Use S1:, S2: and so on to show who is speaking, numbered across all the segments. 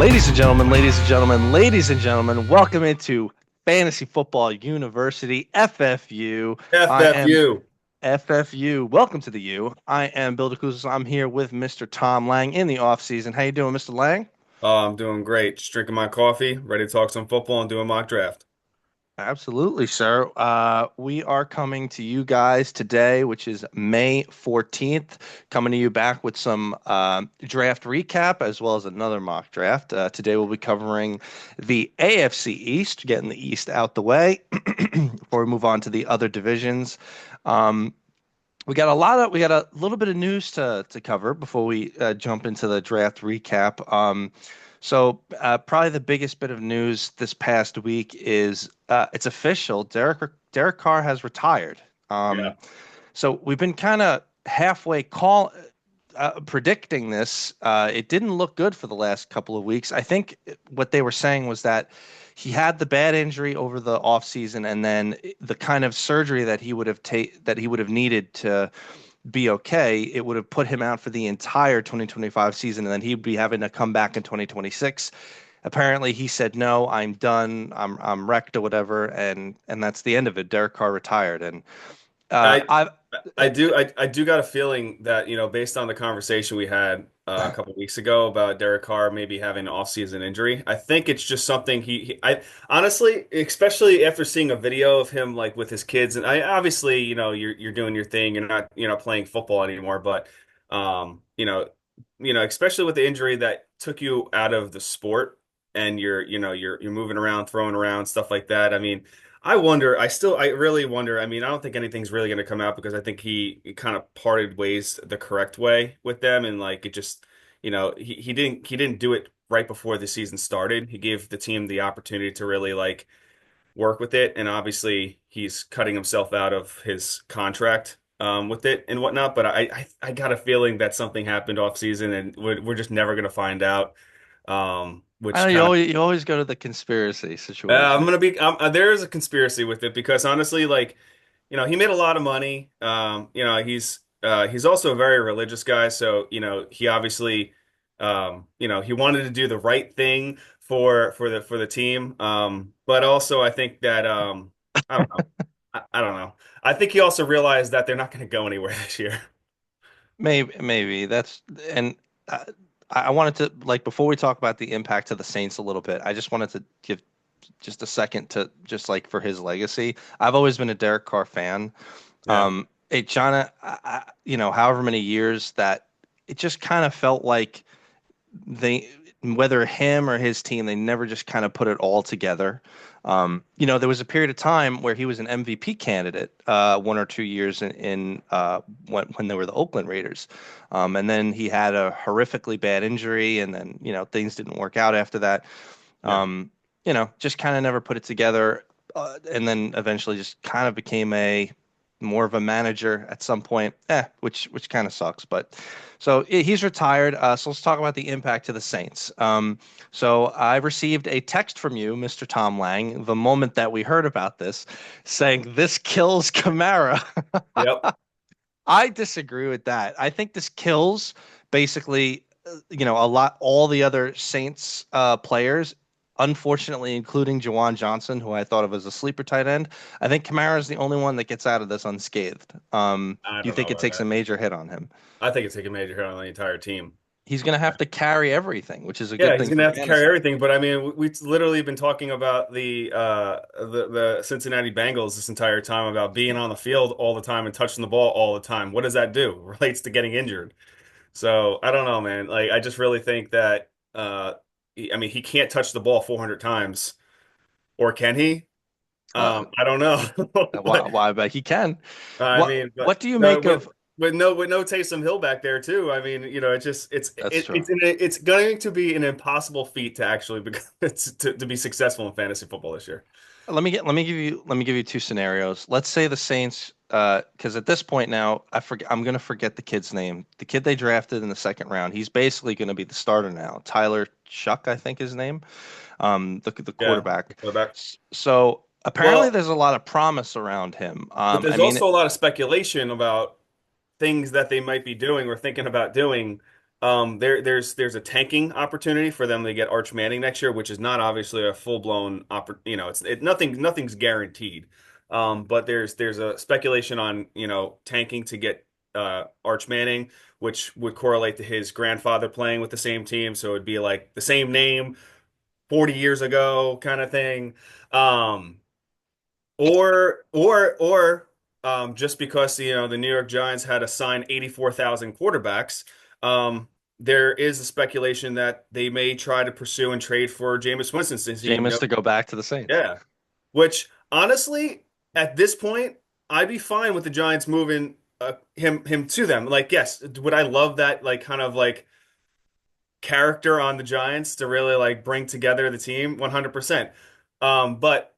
S1: Ladies and gentlemen, ladies and gentlemen, welcome into Fantasy Football University, FFU. I am
S2: FFU.
S1: FFU. Welcome to the U. I am Bill DeCousas. I'm here with Mr. Tom Lang in the off season. How you doing, Mr. Lang?
S2: I'm doing great. Just drinking my coffee, ready to talk some football and do a mock draft.
S1: Absolutely, sir. We are coming to you guys today, which is May 14th, coming to you back with some draft recap as well as another mock draft. Today we'll be covering the AFC East, getting the East out the way before we move on to the other divisions. Um, we got a little bit of news to cover before we jump into the draft recap. Probably the biggest bit of news this past week is it's official. Derek Carr has retired.
S2: Yeah.
S1: So we've been kind of predicting this. It didn't look good for the last couple of weeks. I think what they were saying was that he had the bad injury over the offseason, and then the kind of surgery that he would have needed to be okay, it would have put him out for the entire 2025 season, and then he'd be having to come back in 2026. Apparently, he said, "No, I'm done. I'm wrecked or whatever," and that's the end of it. Derek Carr retired, and
S2: I
S1: I've
S2: I do got a feeling that, based on the conversation we had a couple weeks ago about Derek Carr maybe having an off-season injury, I think it's just something I honestly, especially after seeing a video of him like with his kids, and I obviously, you're doing your thing, you're not, playing football anymore, but um, you know, especially with the injury that took you out of the sport and you're moving around, throwing around, stuff like that. I mean, I really wonder. I mean, I don't think anything's really going to come out because I think he kind of parted ways the correct way with them. And like, it just, he didn't do it right before the season started. He gave the team the opportunity to really like work with it. And obviously he's cutting himself out of his contract, with it and whatnot. But I got a feeling that something happened off season and we're just never going to find out.
S1: I
S2: Which
S1: know
S2: kind of
S1: you always go to the conspiracy
S2: I'm
S1: situation.
S2: gonna be. There is a conspiracy with it because honestly, like, he made a lot of money. He's also a very religious guy, so he obviously, he wanted to do the right thing for the team. But also, I think that I don't know. I don't know. I think he also realized that they're not going to go anywhere this year.
S1: Maybe that's and uh, I wanted to like before we talk about the impact to the Saints a little bit. I just wanted to give just a second to just like for his legacy. I've always been a Derek Carr fan.
S2: Yeah.
S1: It John, however many years that it just kind of felt like they whether him or his team, they never just kind of put it all together. There was a period of time where he was an MVP candidate, 1 or 2 years when they were the Oakland Raiders, and then he had a horrifically bad injury, and then things didn't work out after that.
S2: Yeah.
S1: Just kind of never put it together, and then eventually just kind of became a more of a manager at some point, which kind of sucks. But so he's retired. So let's talk about the impact to the Saints. So I received a text from you, Mr. Tom Lang, the moment that we heard about this, saying this kills Kamara.
S2: Yep.
S1: I disagree with that. I think this kills basically, all the other Saints players. Unfortunately, including Jawan Johnson, who I thought of as a sleeper tight end. I think Kamara is the only one that gets out of this unscathed.
S2: I
S1: Do you
S2: don't know
S1: think it
S2: about
S1: takes a
S2: that.
S1: major hit on him?
S2: I think it's taking a major hit on the entire team.
S1: He's going to have to carry everything, which is a good
S2: Yeah, he's
S1: thing
S2: gonna
S1: for
S2: have to carry
S1: fantasy.
S2: everything. But I mean, we've literally been talking about the Cincinnati Bengals this entire time about being on the field all the time and touching the ball all the time. What does that do? Relates to getting injured. So I don't know, man. Like I just really think that I mean, he can't touch the ball 400 times, or can he?
S1: Uh,
S2: I don't know. But
S1: why? But he can.
S2: I
S1: What
S2: mean, but
S1: What do you
S2: no,
S1: make
S2: with
S1: of?
S2: with no Taysom Hill back there too. I mean, it's just
S1: That's true.
S2: it's going to be an impossible feat to actually to be successful in fantasy football this year.
S1: Let me give you two scenarios. Let's say the Saints, because at this point now, I'm gonna forget the kid's name. The kid they drafted in the second round. He's basically gonna be the starter now. Tyler Shuck, I think his name, the
S2: Yeah,
S1: quarterback.
S2: quarterback.
S1: So apparently,
S2: Well,
S1: there's a lot of promise around him.
S2: but
S1: I
S2: there's
S1: mean,
S2: also a lot of speculation about things that they might be doing or thinking about doing. There's a tanking opportunity for them to get Arch Manning next year, which is not obviously a full-blown nothing's guaranteed. But there's a speculation on, tanking to get Arch Manning, which would correlate to his grandfather playing with the same team, so it'd be like the same name 40 years ago kind of thing. Um, just because the New York Giants had assigned 84,000 quarterbacks, there is a speculation that they may try to pursue and trade for Jameis Winston since
S1: Jameis to go back to the Saints.
S2: yeah. Which honestly, at this point, I'd be fine with the Giants moving him to them. Like, yes, would I love that like kind of like character on the Giants to really like bring together the team 100%. But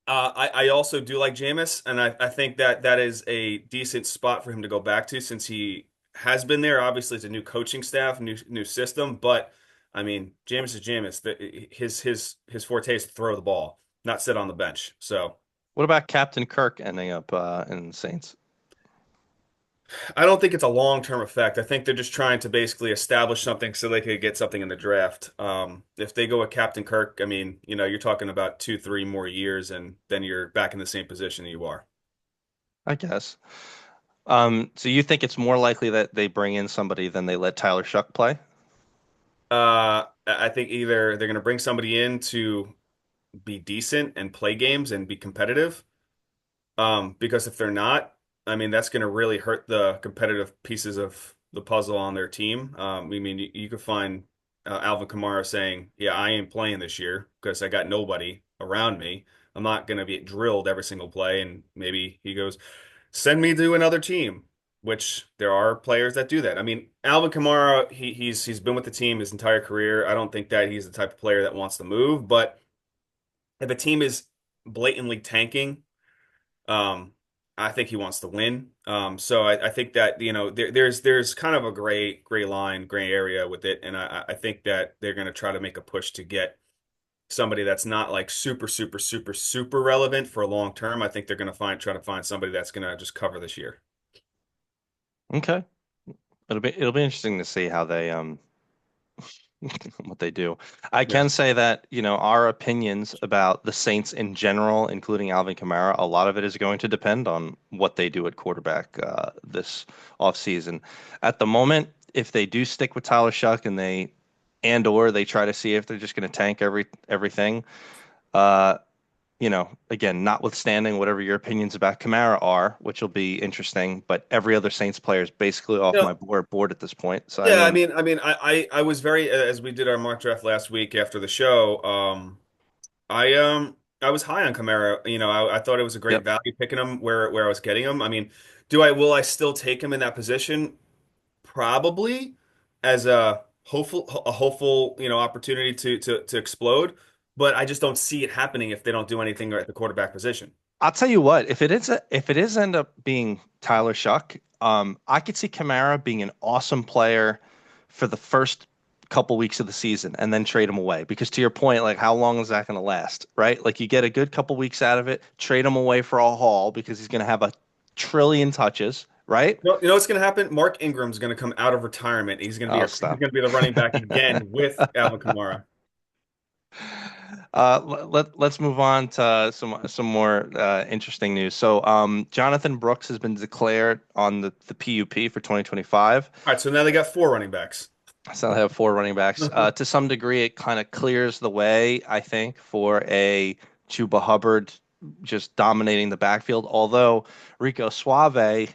S2: I also do like Jameis, and I think that is a decent spot for him to go back to since he has been there. Obviously, it's a new coaching staff, new system, but I mean, Jameis is Jameis. His forte is to throw the ball, not sit on the bench. So
S1: What about Captain Kirk ending up in the Saints?
S2: I don't think it's a long-term effect. I think they're just trying to basically establish something so they could get something in the draft. If they go with Captain Kirk, I mean, you're talking about 2, 3 more years, and then you're back in the same position you are.
S1: I guess. So you think it's more likely that they bring in somebody than they let Tyler Shuck play?
S2: I think either they're going to bring somebody in to be decent and play games and be competitive. Because if they're not, I mean, that's going to really hurt the competitive pieces of the puzzle on their team. I mean, you could find Alvin Kamara saying, "Yeah, I ain't playing this year because I got nobody around me. I'm not going to be drilled every single play." And maybe he goes, "Send me to another team," which there are players that do that. I mean, Alvin Kamara, he's been with the team his entire career. I don't think that he's the type of player that wants to move, but if a team is blatantly tanking, um, I think he wants to win. So I think that there's kind of a gray line, gray area with it, and I think that they're going to try to make a push to get somebody that's not like super super super super relevant for a long term. I think they're going to try to find somebody that's going to just cover this year.
S1: Okay. It'll be interesting to see how they what they do. I
S2: Yeah.
S1: can say that, our opinions about the Saints in general, including Alvin Kamara, a lot of it is going to depend on what they do at quarterback this offseason. At the moment, if they do stick with Tyler Shuck or they try to see if they're just going to tank everything, uh, again, notwithstanding whatever your opinions about Kamara are, which will be interesting, but every other Saints player is basically off my board at this point. So, I
S2: Yeah,
S1: mean,
S2: I was very as we did our mock draft last week after the show. I was high on Kamara. I thought it was a great
S1: yep.
S2: value picking him where I was getting him. I mean, will I still take him in that position? Probably as a hopeful opportunity to explode, but I just don't see it happening if they don't do anything at the quarterback position.
S1: I'll tell you what, if it is end up being Tyler Shuck, I could see Kamara being an awesome player for the first couple weeks of the season and then trade him away. Because to your point, like how long is that going to last, right? Like you get a good couple weeks out of it, trade him away for a haul because he's going to have a trillion touches, right?
S2: You know what's going to happen? Mark Ingram's going to come out of retirement.
S1: Oh,
S2: He's
S1: stop.
S2: going to be the running back again with Alvin Kamara.
S1: Let's move on to some more interesting news. So, Jonathan Brooks has been declared on the PUP for 2025.
S2: All right, so now they got 4 running backs.
S1: So they have four running backs. To some degree, it kind of clears the way, I think, for a Chuba Hubbard just dominating the backfield. Although Rico Suave,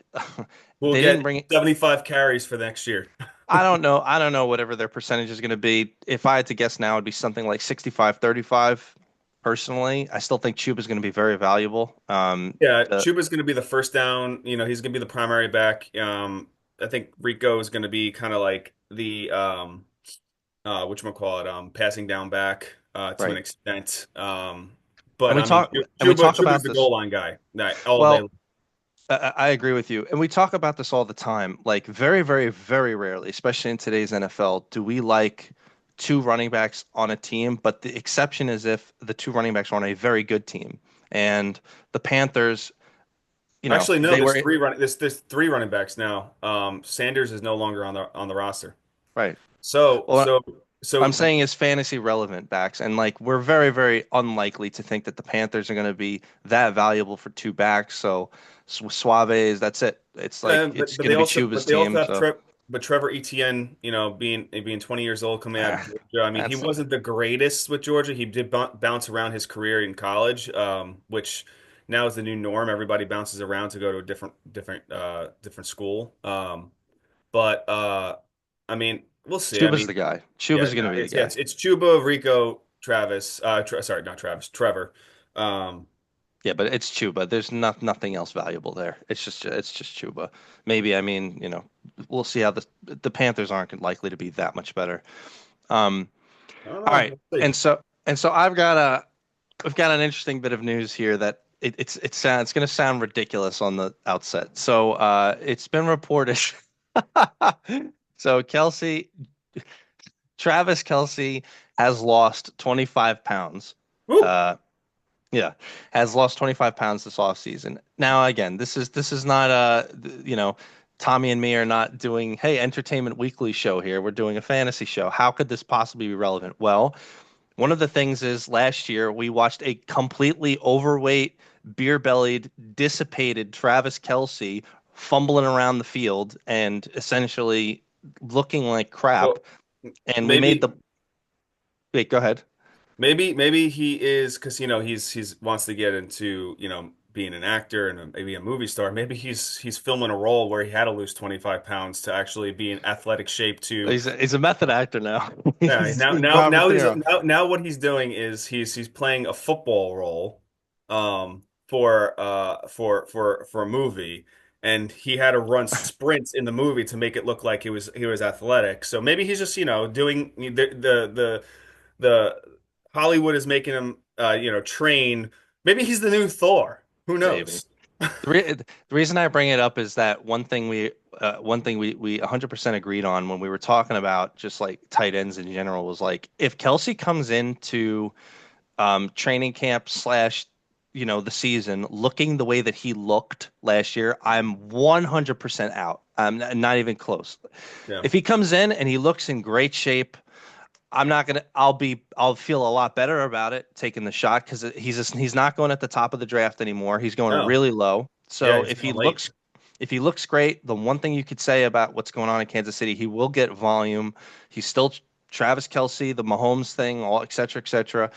S2: We'll
S1: they didn't
S2: get
S1: bring.
S2: 75 carries for next year.
S1: I don't know. I don't know whatever their percentage is going to be. If I had to guess now, it'd be something like 65-35. Personally, I still think Chuba is going to be very valuable.
S2: Yeah, Chuba's going to be the first down. He's going to be the primary back. I think Rico is going to be kind of like the whatchamacallit, passing down back to an
S1: Right.
S2: extent.
S1: And
S2: But
S1: we
S2: I mean,
S1: talk and we talk
S2: Chuba's
S1: about
S2: the
S1: this.
S2: goal line guy all day.
S1: Well, I agree with you. And we talk about this all the time. Like very, very, very rarely, especially in today's NFL, do we like two running backs on a team. But the exception is if the two running backs are on a very good team. And the Panthers,
S2: Actually, no,
S1: they were
S2: there's 3 running backs now. Sanders is no longer on the roster.
S1: Right.
S2: So
S1: Well,
S2: so
S1: I'm
S2: so
S1: saying is fantasy relevant backs, and like we're very, very unlikely to think that the Panthers are going to be that valuable for two backs. So Suave's, that's it. It's like it's
S2: but
S1: going to be
S2: but
S1: Chuba's
S2: they also
S1: team.
S2: have
S1: So
S2: Trevor Etienne, being 20 years old coming out of
S1: ah,
S2: Georgia. I mean, he
S1: that's
S2: wasn't the greatest with Georgia. He did bounce around his career in college, which now is the new norm. Everybody bounces around to go to a different school. But I mean, we'll see. I
S1: Chuba's
S2: mean,
S1: the guy.
S2: yeah,
S1: Chuba's going
S2: no,
S1: to be the
S2: yeah,
S1: guy.
S2: it's Chuba, Rico, Travis. Sorry, not Travis, Trevor. Um,
S1: Yeah, but it's Chuba. There's nothing else valuable there. It's just Chuba. Maybe I mean we'll see how the Panthers aren't likely to be that much better. Um,
S2: I don't
S1: all
S2: know.
S1: right,
S2: We'll see.
S1: and so I've got an interesting bit of news here that it's going to sound ridiculous on the outset. So it's been reported. So Travis Kelsey has lost 25 pounds.
S2: Woo!
S1: Uh, yeah, has lost 25 pounds this offseason. Now, again, this is not Tommy and me are not doing, hey, Entertainment Weekly show here. We're doing a fantasy show. How could this possibly be relevant? Well, one of the things is last year we watched a completely overweight, beer-bellied, dissipated Travis Kelsey fumbling around the field and essentially looking like crap.
S2: Well,
S1: And we made the
S2: maybe.
S1: wait, go ahead.
S2: Maybe he is because he's wants to get into being an actor and maybe a movie star. Maybe he's filming a role where he had to lose 25 pounds to actually be in athletic shape to.
S1: He's a method actor now.
S2: Yeah,
S1: He's Robert De Niro.
S2: now what he's doing is he's playing a football role for a movie, and he had to run sprints in the movie to make it look like he was athletic. So maybe he's just doing the Hollywood is making him train. Maybe he's the new Thor. Who
S1: Maybe.
S2: knows?
S1: The reason I bring it up is that one thing we 100% agreed on when we were talking about just like tight ends in general was like if Kelsey comes into training camp slash the season looking the way that he looked last year, I'm 100% out. I'm not even close.
S2: Yeah.
S1: If he comes in and he looks in great shape, I'm not gonna. I'll feel a lot better about it taking the shot because he's not going at the top of the draft anymore. He's going
S2: No.
S1: really low.
S2: Yeah,
S1: So
S2: he's going late.
S1: if he looks great, the one thing you could say about what's going on in Kansas City, he will get volume. He's still Travis Kelsey, the Mahomes thing, all et cetera, et cetera.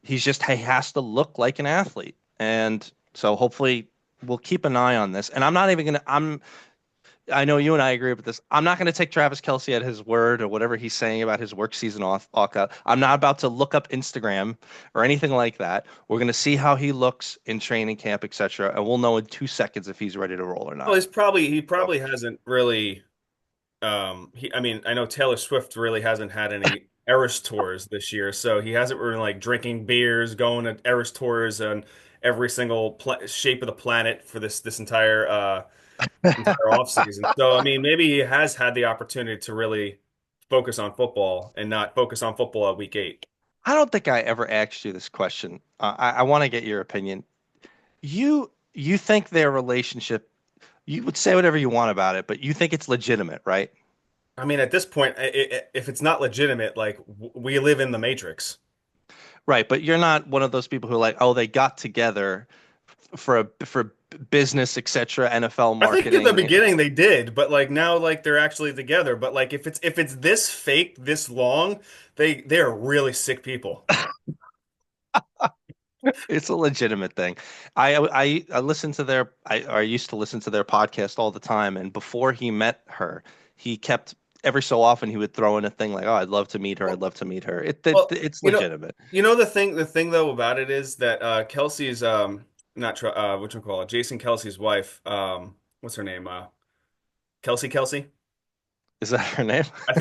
S1: He has to look like an athlete, and so hopefully we'll keep an eye on this. And I'm not even gonna. I know you and I agree with this. I'm not going to take Travis Kelsey at his word or whatever he's saying about his work season off. I'm not about to look up Instagram or anything like that. We're going to see how he looks in training camp, etc., and we'll know in 2 seconds if he's ready to roll or
S2: Well,
S1: not.
S2: he
S1: So
S2: probably hasn't really. I mean, I know Taylor Swift really hasn't had any Eras tours this year, so he hasn't really like drinking beers, going to Eras tours on every single pla shape of the planet for this entire off season. So I mean, maybe he has had the opportunity to really focus on football and not focus on football at week 8.
S1: I don't think I ever asked you this question. I want to get your opinion. You think their relationship? You would say whatever you want about it, but you think it's legitimate, right?
S2: I mean, at this point, if it's not legitimate, like we live in the Matrix.
S1: Right, but you're not one of those people who are like, oh, they got together for business, etc., NFL
S2: I think in the
S1: marketing.
S2: beginning they did, but like now, like they're actually together. But like if it's this fake, this long, they're really sick people.
S1: It's a legitimate thing. I listen to I used to listen to their podcast all the time, and before he met her, he kept every so often he would throw in a thing like, "Oh, I'd love to meet her. I'd
S2: Well,
S1: love to meet her."
S2: well,
S1: It's legitimate.
S2: the thing though about it is that Kelsey's not what you call it, Jason Kelsey's wife, what's her name? Kelsey.
S1: Is that her name?
S2: I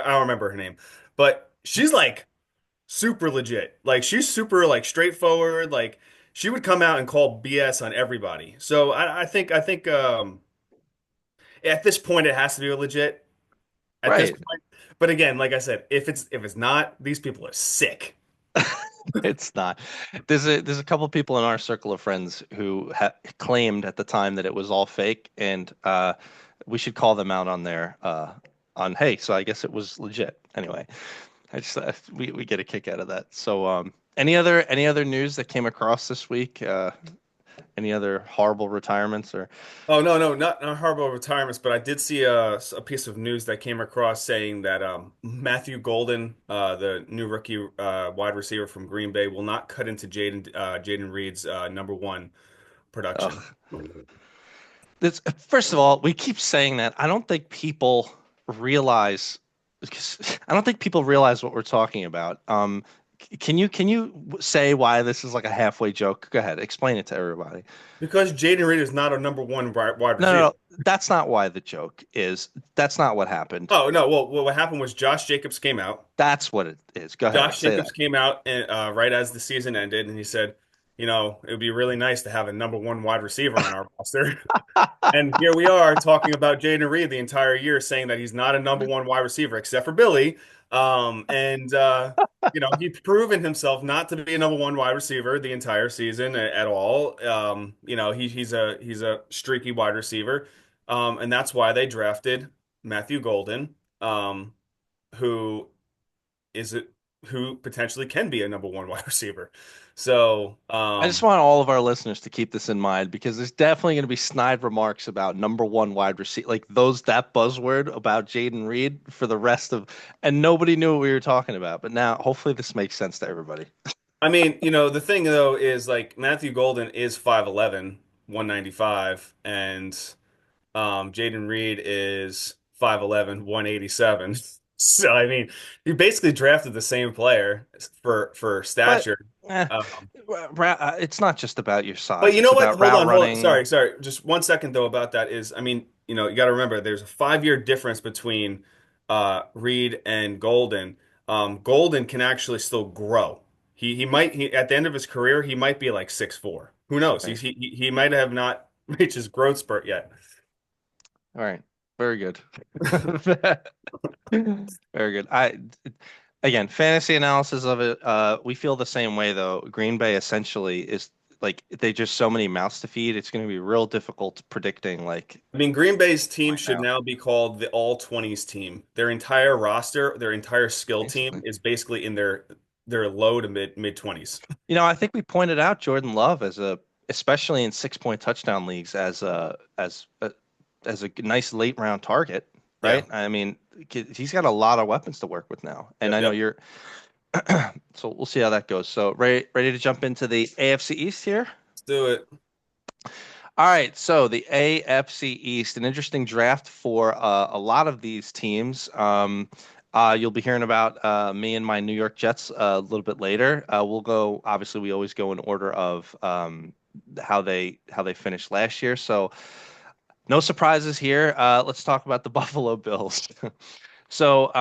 S2: don't remember her name, but she's like super legit. Like she's super like straightforward. Like she would come out and call BS on everybody. So I think at this point it has to be legit. At this
S1: Right.
S2: point, but again, like I said, if it's not, these people are sick.
S1: It's not. There's a couple people in our circle of friends who claimed at the time that it was all fake, and we should call them out on on hey, so I guess it was legit. Anyway, I just we get a kick out of that. So any other news that came across this week? Any other horrible retirements or
S2: Oh no, no, not horrible retirements, but I did see a piece of news that came across saying that Matthew Golden, the new rookie wide receiver from Green Bay, will not cut into Jaden Reed's number one production.
S1: ugh. This, first of all, we keep saying that. I don't think people realize I don't think people realize what we're talking about. Can you say why this is like a halfway joke? Go ahead, explain it to everybody.
S2: Because Jaden Reed is not a number one wide
S1: No, no,
S2: receiver.
S1: no. That's not why the joke is. That's not what happened.
S2: Oh no, well, what happened was Josh Jacobs came out.
S1: That's what it is. Go ahead,
S2: Josh
S1: say
S2: Jacobs
S1: that.
S2: came out and right as the season ended, and he said, it would be really nice to have a number one wide receiver on our roster. And here we are talking about Jaden Reed the entire year, saying that he's not a number one wide receiver, except for Billy. And he's proven himself not to be a number one wide receiver the entire season at all. He's a streaky wide receiver, and that's why they drafted Matthew Golden, who is it who potentially can be a number one wide receiver. So,
S1: I just want all of our listeners to keep this in mind because there's definitely going to be snide remarks about number one wide receiver, like that buzzword about Jaden Reed for the rest of, and nobody knew what we were talking about. But now, hopefully, this makes sense to everybody.
S2: I mean, the thing though is like Matthew Golden is 5'11", 195, and Jaden Reed is 5'11", 187. So I mean, you basically drafted the same player for
S1: But
S2: stature.
S1: eh,
S2: Um,
S1: it's not just about your
S2: but
S1: size;
S2: you
S1: it's
S2: know what?
S1: about
S2: Hold
S1: route
S2: on, hold on.
S1: running.
S2: Sorry. Just 1 second though about that is, I mean, you got to remember there's a 5-year difference between Reed and Golden. Golden can actually still grow. He at the end of his career he might be like 6'4". Who knows?
S1: Right.
S2: He might have not reached his growth spurt yet.
S1: All right. Very good. Very good. Again, fantasy analysis of it. We feel the same way though. Green Bay essentially is like they just so many mouths to feed. It's going to be real difficult predicting like
S2: I mean, Green Bay's team
S1: right
S2: should
S1: now,
S2: now be called the All 20s team. Their entire roster, their entire skill team
S1: basically.
S2: is basically in their low to mid 20s.
S1: I think we pointed out Jordan Love especially in 6 point touchdown leagues as a nice late round target,
S2: Yeah.
S1: right? I mean, he's got a lot of weapons to work with now, and
S2: Yep,
S1: I know
S2: yep.
S1: you're. So we'll see how that goes. So ready to jump into the AFC East here.
S2: Let's do it.
S1: All right, so the AFC East, an interesting draft for a lot of these teams. You'll be hearing about me and my New York Jets a little bit later. We'll go. Obviously, we always go in order of how they finished last year. So no surprises here. Let's talk about the Buffalo Bills. So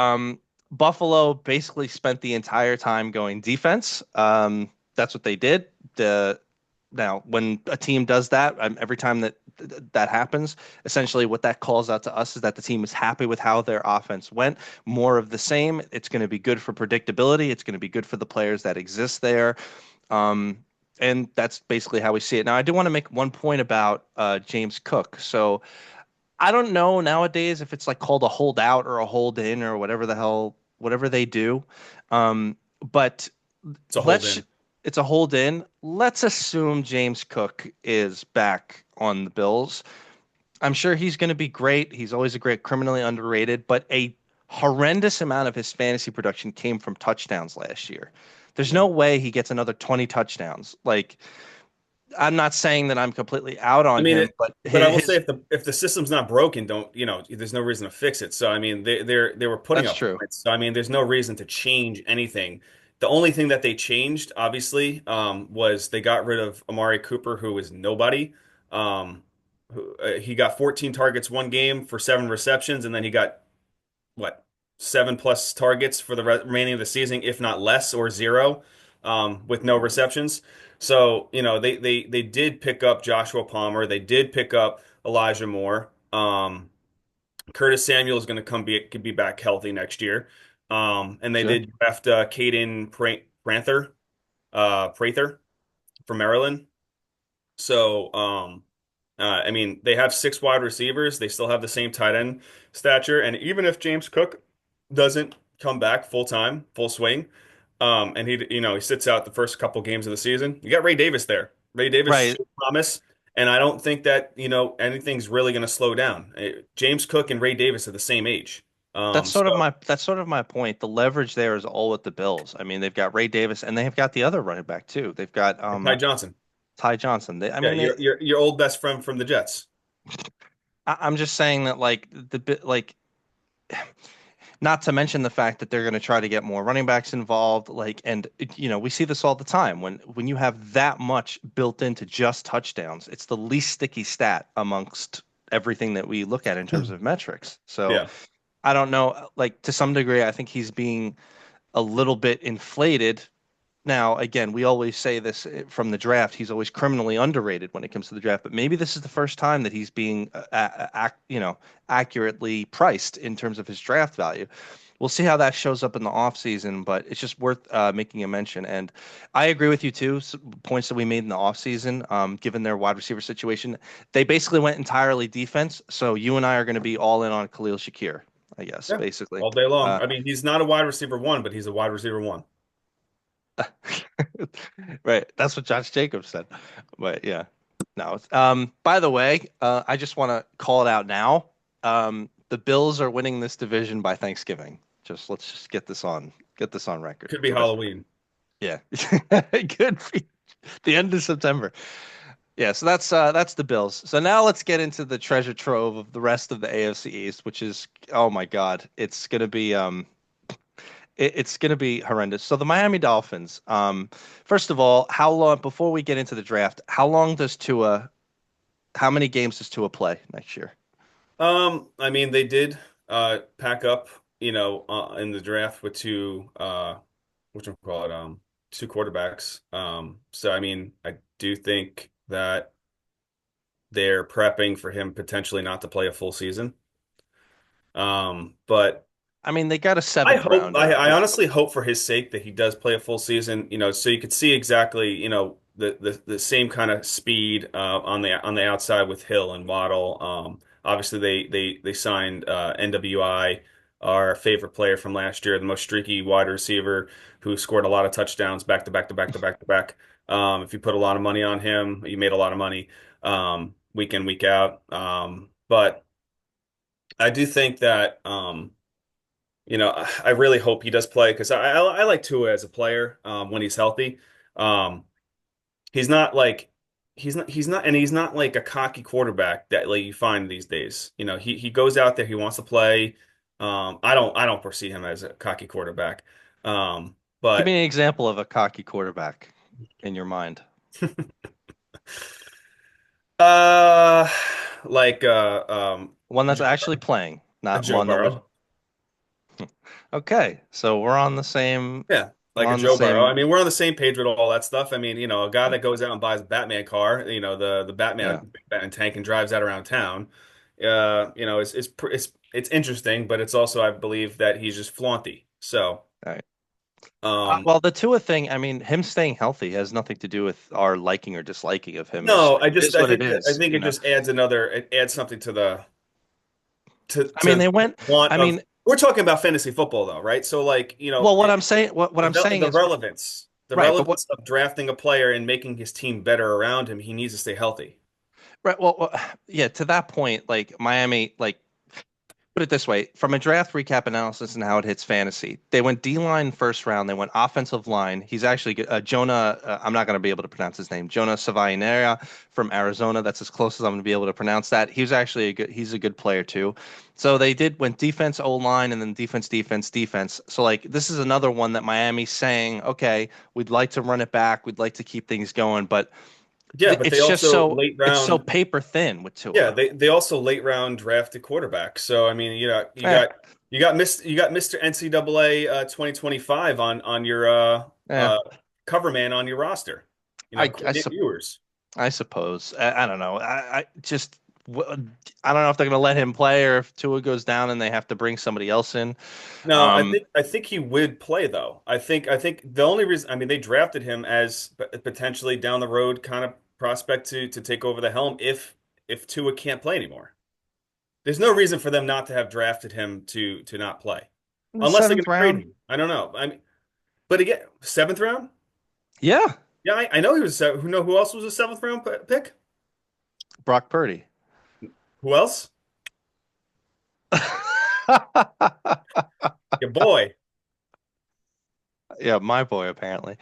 S1: Buffalo basically spent the entire time going defense. That's what they did. Now, when a team does that, every time that happens, essentially what that calls out to us is that the team is happy with how their offense went. More of the same. It's going to be good for predictability. It's going to be good for the players that exist there. Um, and that's basically how we see it. Now, I do want to make one point about James Cook. So I don't know nowadays if it's like called a holdout or a hold in or whatever the hell, whatever they do. But
S2: It's a hold
S1: let's
S2: in.
S1: it's a hold in. Let's assume James Cook is back on the Bills. I'm sure he's going to be great. He's always a great criminally underrated, but a horrendous amount of his fantasy production came from touchdowns last year. There's
S2: Yeah.
S1: no way he gets another 20 touchdowns. Like I'm not saying that I'm completely out
S2: I
S1: on
S2: mean
S1: him,
S2: it,
S1: but
S2: but I will say
S1: his
S2: if the system's not broken, don't there's no reason to fix it. So I mean they were putting
S1: that's
S2: up
S1: true.
S2: points. So I mean there's no reason to change anything. The only thing that they changed, obviously, was they got rid of Amari Cooper, who was nobody. He got 14 targets one game for 7 receptions, and then he got what 7+ targets for the remaining of the season, if not less or zero, with no receptions. So they did pick up Joshua Palmer. They did pick up Elijah Moore. Curtis Samuel is going to could be back healthy next year. And they
S1: Sure.
S2: did draft Prather from Maryland. So I mean, they have six wide receivers. They still have the same tight end stature. And even if James Cook doesn't come back full time, full swing, and he sits out the first couple games of the season, you got Ray Davis there. Ray Davis
S1: Right.
S2: showed promise, and I don't think that, anything's really going to slow down. James Cook and Ray Davis are the same age. So
S1: That's sort of my point. The leverage there is all with the Bills. I mean, they've got Ray Davis and they've got the otother running back too. They've got
S2: Ty Johnson,
S1: Ty Johnson.
S2: yeah, your old best friend from the Jets.
S1: I'm just saying that not to mention the fact that they're going to try to get more running backs involved. We see this all the time when you have that much built into just touchdowns. It's the least sticky stat amongst everything that we look at in terms of metrics. So
S2: Yeah.
S1: I don't know. Like to some degree, I think he's being a little bit inflated. Now, again, we always say this from the draft. He's always criminally underrated when it comes to the draft, but maybe this is the first time that he's being, accurately priced in terms of his draft value. We'll see how that shows up in the offseason, but it's just worth making a mention. And I agree with you too. Points that we made in the offseason, given their wide receiver situation, they basically went entirely defense. So you and I are going to be all in on Khalil Shakir, I guess,
S2: Yeah,
S1: basically.
S2: all day long.
S1: Uh,
S2: I mean, he's not a wide receiver one, but he's a wide receiver one.
S1: Right. That's what Josh Jacobs said. But yeah. No. By the way, I just want to call it out now. The Bills are winning this division by Thanksgiving. Let's just get this on record.
S2: Could be
S1: The rest,
S2: Halloween.
S1: yeah. Good. The end of September. Yeah, so that's the Bills. So now let's get into the treasure trove of the rest of the AFC East, which is, oh my God, it's going to be horrendous. So the Miami Dolphins, first of all, how long before we get into the draft, how many games does Tua play next year?
S2: I mean, they did pack up, in the draft with two quarterbacks. So I mean, I do think that they're prepping for him potentially not to play a full season. But
S1: I mean, they got a
S2: I
S1: seventh
S2: hope,
S1: rounder.
S2: I honestly hope for his sake that he does play a full season, so you could see exactly, the same kind of speed on the outside with Hill and Waddle. Obviously they signed NWI, our favorite player from last year, the most streaky wide receiver who scored a lot of touchdowns back to back to back to back to back. If you put a lot of money on him, you made a lot of money week in, week out. But I do think that I really hope he does play because I like Tua as a player when he's healthy. Um, he's not like he's not like a cocky quarterback that like you find these days. He goes out there, he wants to play. I don't foresee him as a cocky quarterback.
S1: Give
S2: But
S1: me an example of a cocky quarterback in your mind.
S2: uh, like
S1: One that's actually playing, not
S2: Joe
S1: one that was.
S2: Burrow.
S1: Okay, so
S2: Yeah, like
S1: we're
S2: a
S1: on the
S2: Joe Burrow. I
S1: same.
S2: mean, we're on the same page with all that stuff. I mean, a guy that goes out and buys a Batman car, the
S1: Yeah.
S2: Batman tank and drives that around town. It's interesting, but it's also, I believe, that he's just flaunty. So,
S1: All right.
S2: um,
S1: Well, the Tua thing, I mean, him staying healthy has nothing to do with our liking or disliking of him.
S2: no,
S1: It is
S2: I
S1: what it
S2: think I
S1: is,
S2: think it just it adds something to the
S1: I mean,
S2: to
S1: they went.
S2: want
S1: I
S2: of.
S1: mean,
S2: We're talking about fantasy football though, right? So like,
S1: well, what I'm saying
S2: the
S1: is
S2: relevance,
S1: right, but what
S2: of drafting a player and making his team better around him, he needs to stay healthy.
S1: right, yeah, to that point, like Miami, like put it this way, from a draft recap analysis and how it hits fantasy, they went D line first round. They went offensive line. He's actually good. Jonah. I'm not going to be able to pronounce his name. Jonah Savainera from Arizona. That's as close as I'm going to be able to pronounce that. He was actually a good. He's a good player too. So they went defense, O line, and then defense, defense, defense. So like this is another one that Miami's saying, okay, we'd like to run it back. We'd like to keep things going, but
S2: Yeah, but they also late
S1: it's so
S2: round.
S1: paper thin with
S2: Yeah,
S1: Tua.
S2: they also late round drafted quarterback. So I mean,
S1: Eh,
S2: you got Mr. NCAA 2025 on your
S1: eh.
S2: cover man on your roster.
S1: I, I
S2: Coordinate viewers.
S1: I suppose. I don't know. I don't know if they're going to let him play or if Tua goes down and they have to bring somebody else in.
S2: No,
S1: Um,
S2: I think he would play though. I think the only reason, I mean, they drafted him as potentially down the road kind of prospect to take over the helm if if Tua can't play anymore. There's no reason for them not to have drafted him to not play,
S1: In the
S2: unless they're going
S1: seventh
S2: to trade
S1: round.
S2: him. I don't know. I mean, but again, seventh round.
S1: Yeah,
S2: Yeah, I know he was. Who know who else was a seventh round pick?
S1: Brock Purdy.
S2: Who else? Your boy.
S1: Yeah, my boy, apparently.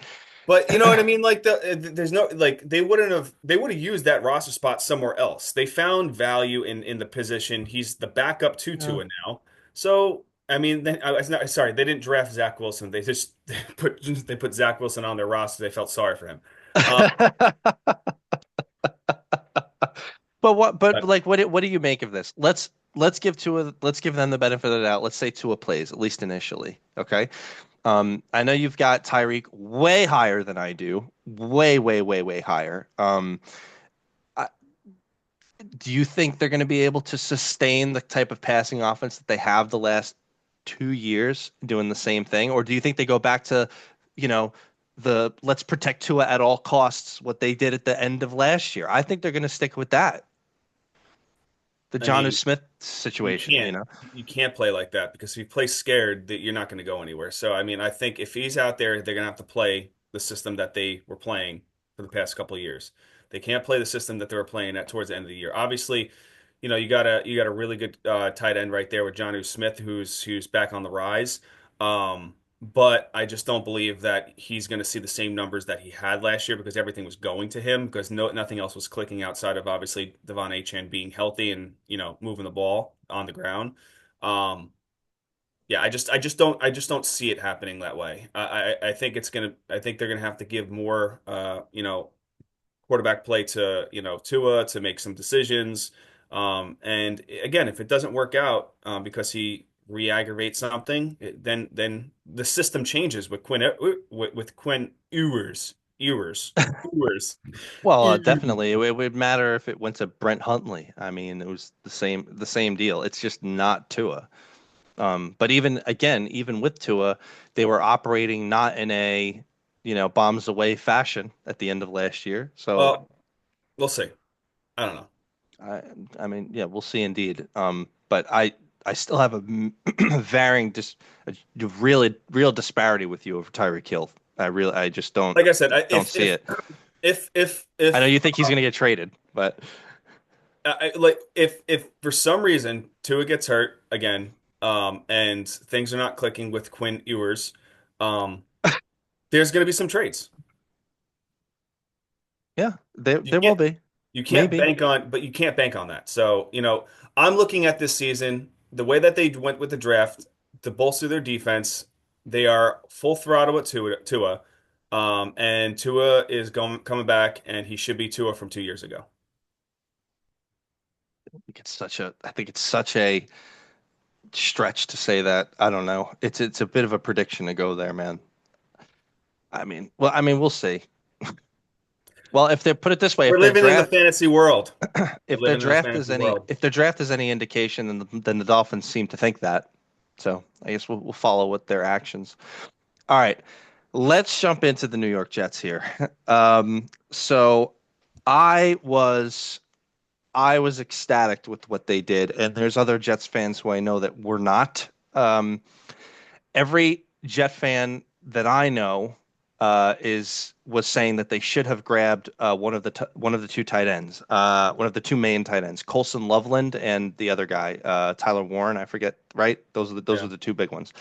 S2: But you know what I mean? Like there's no like they would have used that roster spot somewhere else. They found value in the position. He's the backup to
S1: Yeah.
S2: Tua now. So I mean, sorry, they didn't draft Zach Wilson. They just they put Zach Wilson on their roster. They felt sorry for him. Uh,
S1: But what? But
S2: but
S1: like, what do you make of this? Let's give them the benefit of the doubt. Let's say Tua plays at least initially. Okay. I know you've got Tyreek way higher than I do, way, way, way, way higher. I, do you think they're going to be able to sustain the type of passing offense that they have the last 2 years doing the same thing, or do you think they go back to, you know, the let's protect Tua at all costs, what they did at the end of last year? I think they're going to stick with that, the
S2: I
S1: Johnu
S2: mean,
S1: Smith
S2: you
S1: situation,
S2: can't you can't play like that because if you play scared, that you're not going to go anywhere. So I mean, I think if he's out there, they're going to have to play the system that they were playing for the past couple of years. They can't play the system that they were playing at towards the end of the year. Obviously, you got a really good tight end right there with Jonnu Smith, who's back on the rise. But I just don't believe that he's going to see the same numbers that he had last year because everything was going to him because nothing else was clicking outside of obviously Devon Achane being healthy and moving the ball on the ground. Um, yeah, I just don't see it happening that way. I think I think they're gonna have to give more quarterback play to Tua to make some decisions. And again, if it doesn't work out because he re-aggravates something, then the system changes with Quinn Ewers.
S1: Well, definitely. It would matter if it went to Brent Huntley. I mean, it was the same deal. It's just not Tua. But even again, even with Tua, they were operating not in a, bombs away fashion at the end of last year. So
S2: Well, we'll see. I don't know.
S1: I, I mean, yeah, we'll see indeed. But I still have a varying, just a really real disparity with you over Tyreek Hill. I just
S2: Like I said,
S1: don't see it. I know
S2: if
S1: you think he's going to get traded, but
S2: like if for some reason Tua gets hurt again, and things are not clicking with Quinn Ewers, um, there's going to be some trades.
S1: yeah,
S2: You
S1: there will
S2: can't
S1: be.
S2: you can't
S1: Maybe.
S2: bank on, but you can't bank on that. So, I'm looking at this season, the way that they went with the draft to bolster their defense, they are full throttle with Tua, and Tua is going coming back, and he should be Tua from 2 years ago.
S1: I think it's such a stretch to say that. I don't know. It's a bit of a prediction to go there, man. I mean, we'll see. Well, if they put it this way,
S2: We're living in the fantasy world. We're living in the fantasy world.
S1: if their draft is any indication, then the Dolphins seem to think that. So I guess we'll follow with their actions. All right, let's jump into the New York Jets here. So I was I was ecstatic with what they did, and there's other Jets fans who I know that were not. Every Jet fan that I know is was saying that they should have grabbed one of the two tight ends, one of the two main tight ends, Colson Loveland and the other guy, Tyler Warren. I forget, right? Those
S2: Yeah.
S1: are the two big ones.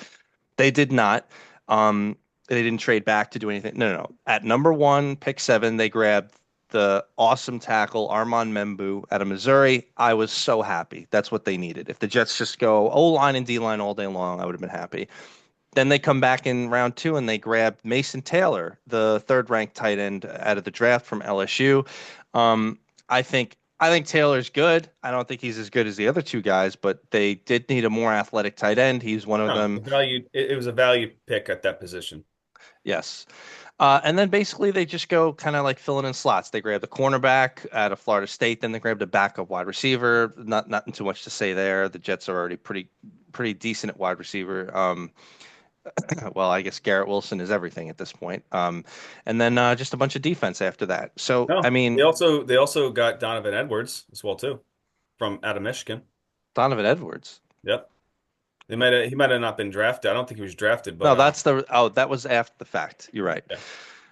S1: They did not. Um, they didn't trade back to do anything. No, no, no. At number one, pick seven, they grabbed the awesome tackle Armand Membu out of Missouri. I was so happy. That's what they needed. If the Jets just go O line and D line all day long, I would have been happy. Then they come back in round two and they grab Mason Taylor, the third ranked tight end out of the draft from LSU. Um, I think Taylor's good. I don't think he's as good as the other two guys, but they did need a more athletic tight end. He's one of
S2: No,
S1: them.
S2: it was a value pick at that position.
S1: Yes. And then basically they just go kind of like filling in slots. They grab the cornerback out of Florida State, then they grab the backup wide receiver. Nothing too much to say there. The Jets are already pretty decent at wide receiver. Well, I guess Garrett Wilson is everything at this point. And then just a bunch of defense after that. So, I
S2: No,
S1: mean,
S2: they also got Donovan Edwards as well too, from out of Michigan.
S1: Donovan Edwards.
S2: Yep. He might have not been drafted. I don't think he was drafted,
S1: No,
S2: but
S1: that was after the fact. You're right.
S2: yeah.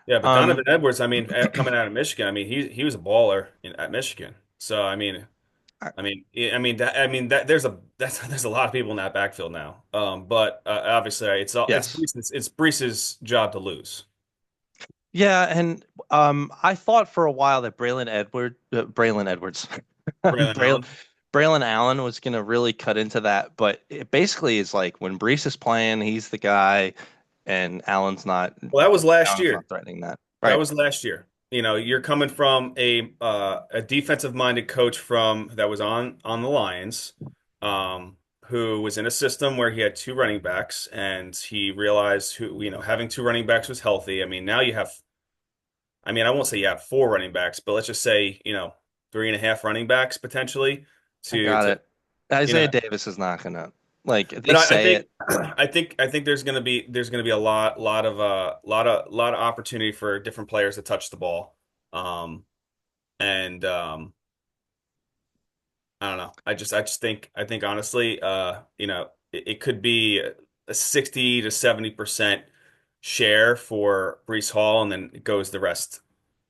S2: Yeah, but
S1: Um,
S2: Donovan Edwards, I mean, coming out of Michigan, I mean, he was a baller at Michigan. So
S1: I-
S2: I mean that there's a lot of people in that backfield now. But obviously
S1: yes.
S2: It's Brees's job to lose.
S1: Yeah, and I thought for a while that Braylon Edwards,
S2: Braylon
S1: Braylon,
S2: Allen.
S1: Braylon Allen was going to really cut into that, but it basically is like when Brees is playing, he's the guy, and
S2: Well, that was last
S1: Allen's
S2: year.
S1: not threatening that.
S2: That
S1: Right.
S2: was last year. You're coming from a defensive minded coach from that was on the Lions, who was in a system where he had two running backs, and he realized having two running backs was healthy. I mean, now you have, I mean, I won't say you have four running backs, but let's just say three and a half running backs potentially
S1: I
S2: to
S1: got
S2: to
S1: it.
S2: you
S1: Isaiah
S2: know.
S1: Davis is not gonna like they
S2: But I
S1: say
S2: think
S1: it.
S2: I think there's gonna be a lot of opportunity for different players to touch the ball. And I don't know. I think honestly, it could be a 60 to 70% share for Brees Hall, and then it goes the rest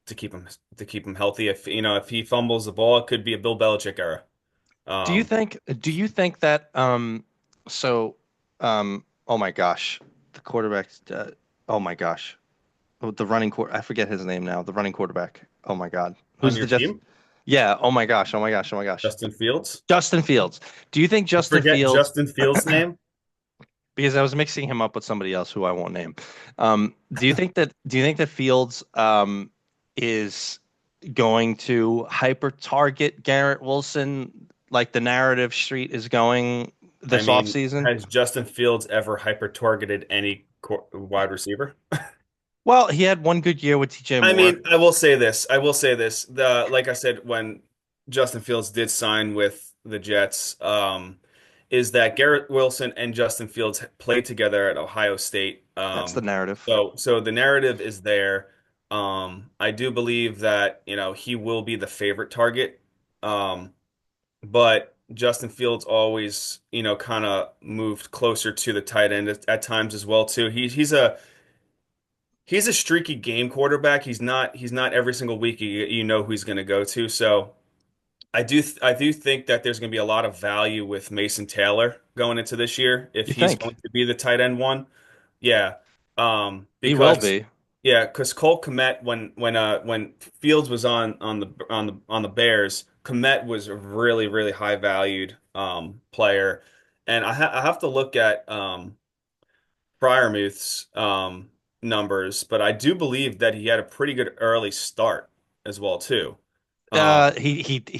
S2: to keep him healthy. If he fumbles the ball, it could be a Bill Belichick era. Um,
S1: Do you think that so oh my gosh, the quarterback oh my gosh. Oh, the running court I forget his name now. The running quarterback. Oh my God.
S2: on
S1: Who's the
S2: your
S1: just
S2: team,
S1: Yeah, oh my gosh. Oh my gosh. Oh my gosh.
S2: Justin Fields.
S1: Justin Fields. Do you think
S2: You
S1: Justin
S2: forget
S1: Fields
S2: Justin Fields' name?
S1: because I was mixing him up with somebody else who I won't name. Do you think that Fields is going to hyper target Garrett Wilson like the narrative street is going
S2: I
S1: this
S2: mean,
S1: offseason?
S2: has Justin Fields ever hyper targeted any wide receiver?
S1: Well, he had one good year with TJ
S2: I
S1: Moore.
S2: mean, I will say this. I will say this. Like I said, when Justin Fields did sign with the Jets, is that Garrett Wilson and Justin Fields played together at Ohio State.
S1: That's the narrative.
S2: So the narrative is there. I do believe that, he will be the favorite target. Um, but Justin Fields always, kind of moved closer to the tight end at times as well too. He's a streaky game quarterback. He's not every single week who he's going to go to. So I do think that there's going to be a lot of value with Mason Taylor going into this year if
S1: You
S2: he's going
S1: think?
S2: to be the tight end one. Yeah.
S1: He will
S2: Because
S1: be.
S2: yeah, because Cole Kmet when Fields was on the Bears, Kmet was a really really high valued player, and I have to look at Fryermuth's numbers, but I do believe that he had a pretty good early start as well too.
S1: He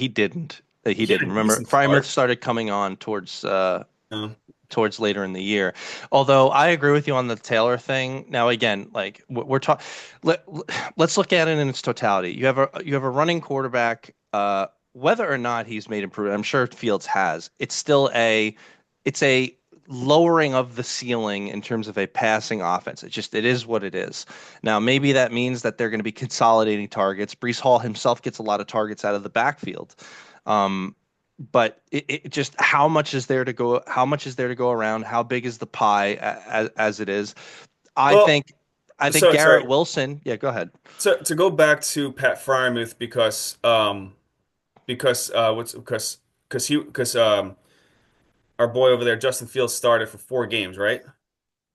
S1: didn't. He
S2: He had
S1: didn't.
S2: a
S1: Remember,
S2: decent
S1: Frymouth
S2: start.
S1: started coming on
S2: Uh,
S1: towards later in the year. Although I agree with you on the Taylor thing. Now again, like we're talking, let, let's look at it in its totality. You have a running quarterback. Whether or not he's made improvement, I'm sure Fields has. It's a lowering of the ceiling in terms of a passing offense. It is what it is. Now maybe that means that they're going to be consolidating targets. Brees Hall himself gets a lot of targets out of the backfield. Um, but it just how much is there to go? How much is there to go around? How big is the pie as it is? I
S2: well,
S1: think I think
S2: so
S1: Garrett
S2: sorry.
S1: Wilson. Yeah, go ahead.
S2: So to go back to Pat Fryermuth because our boy over there Justin Fields started for 4 games, right?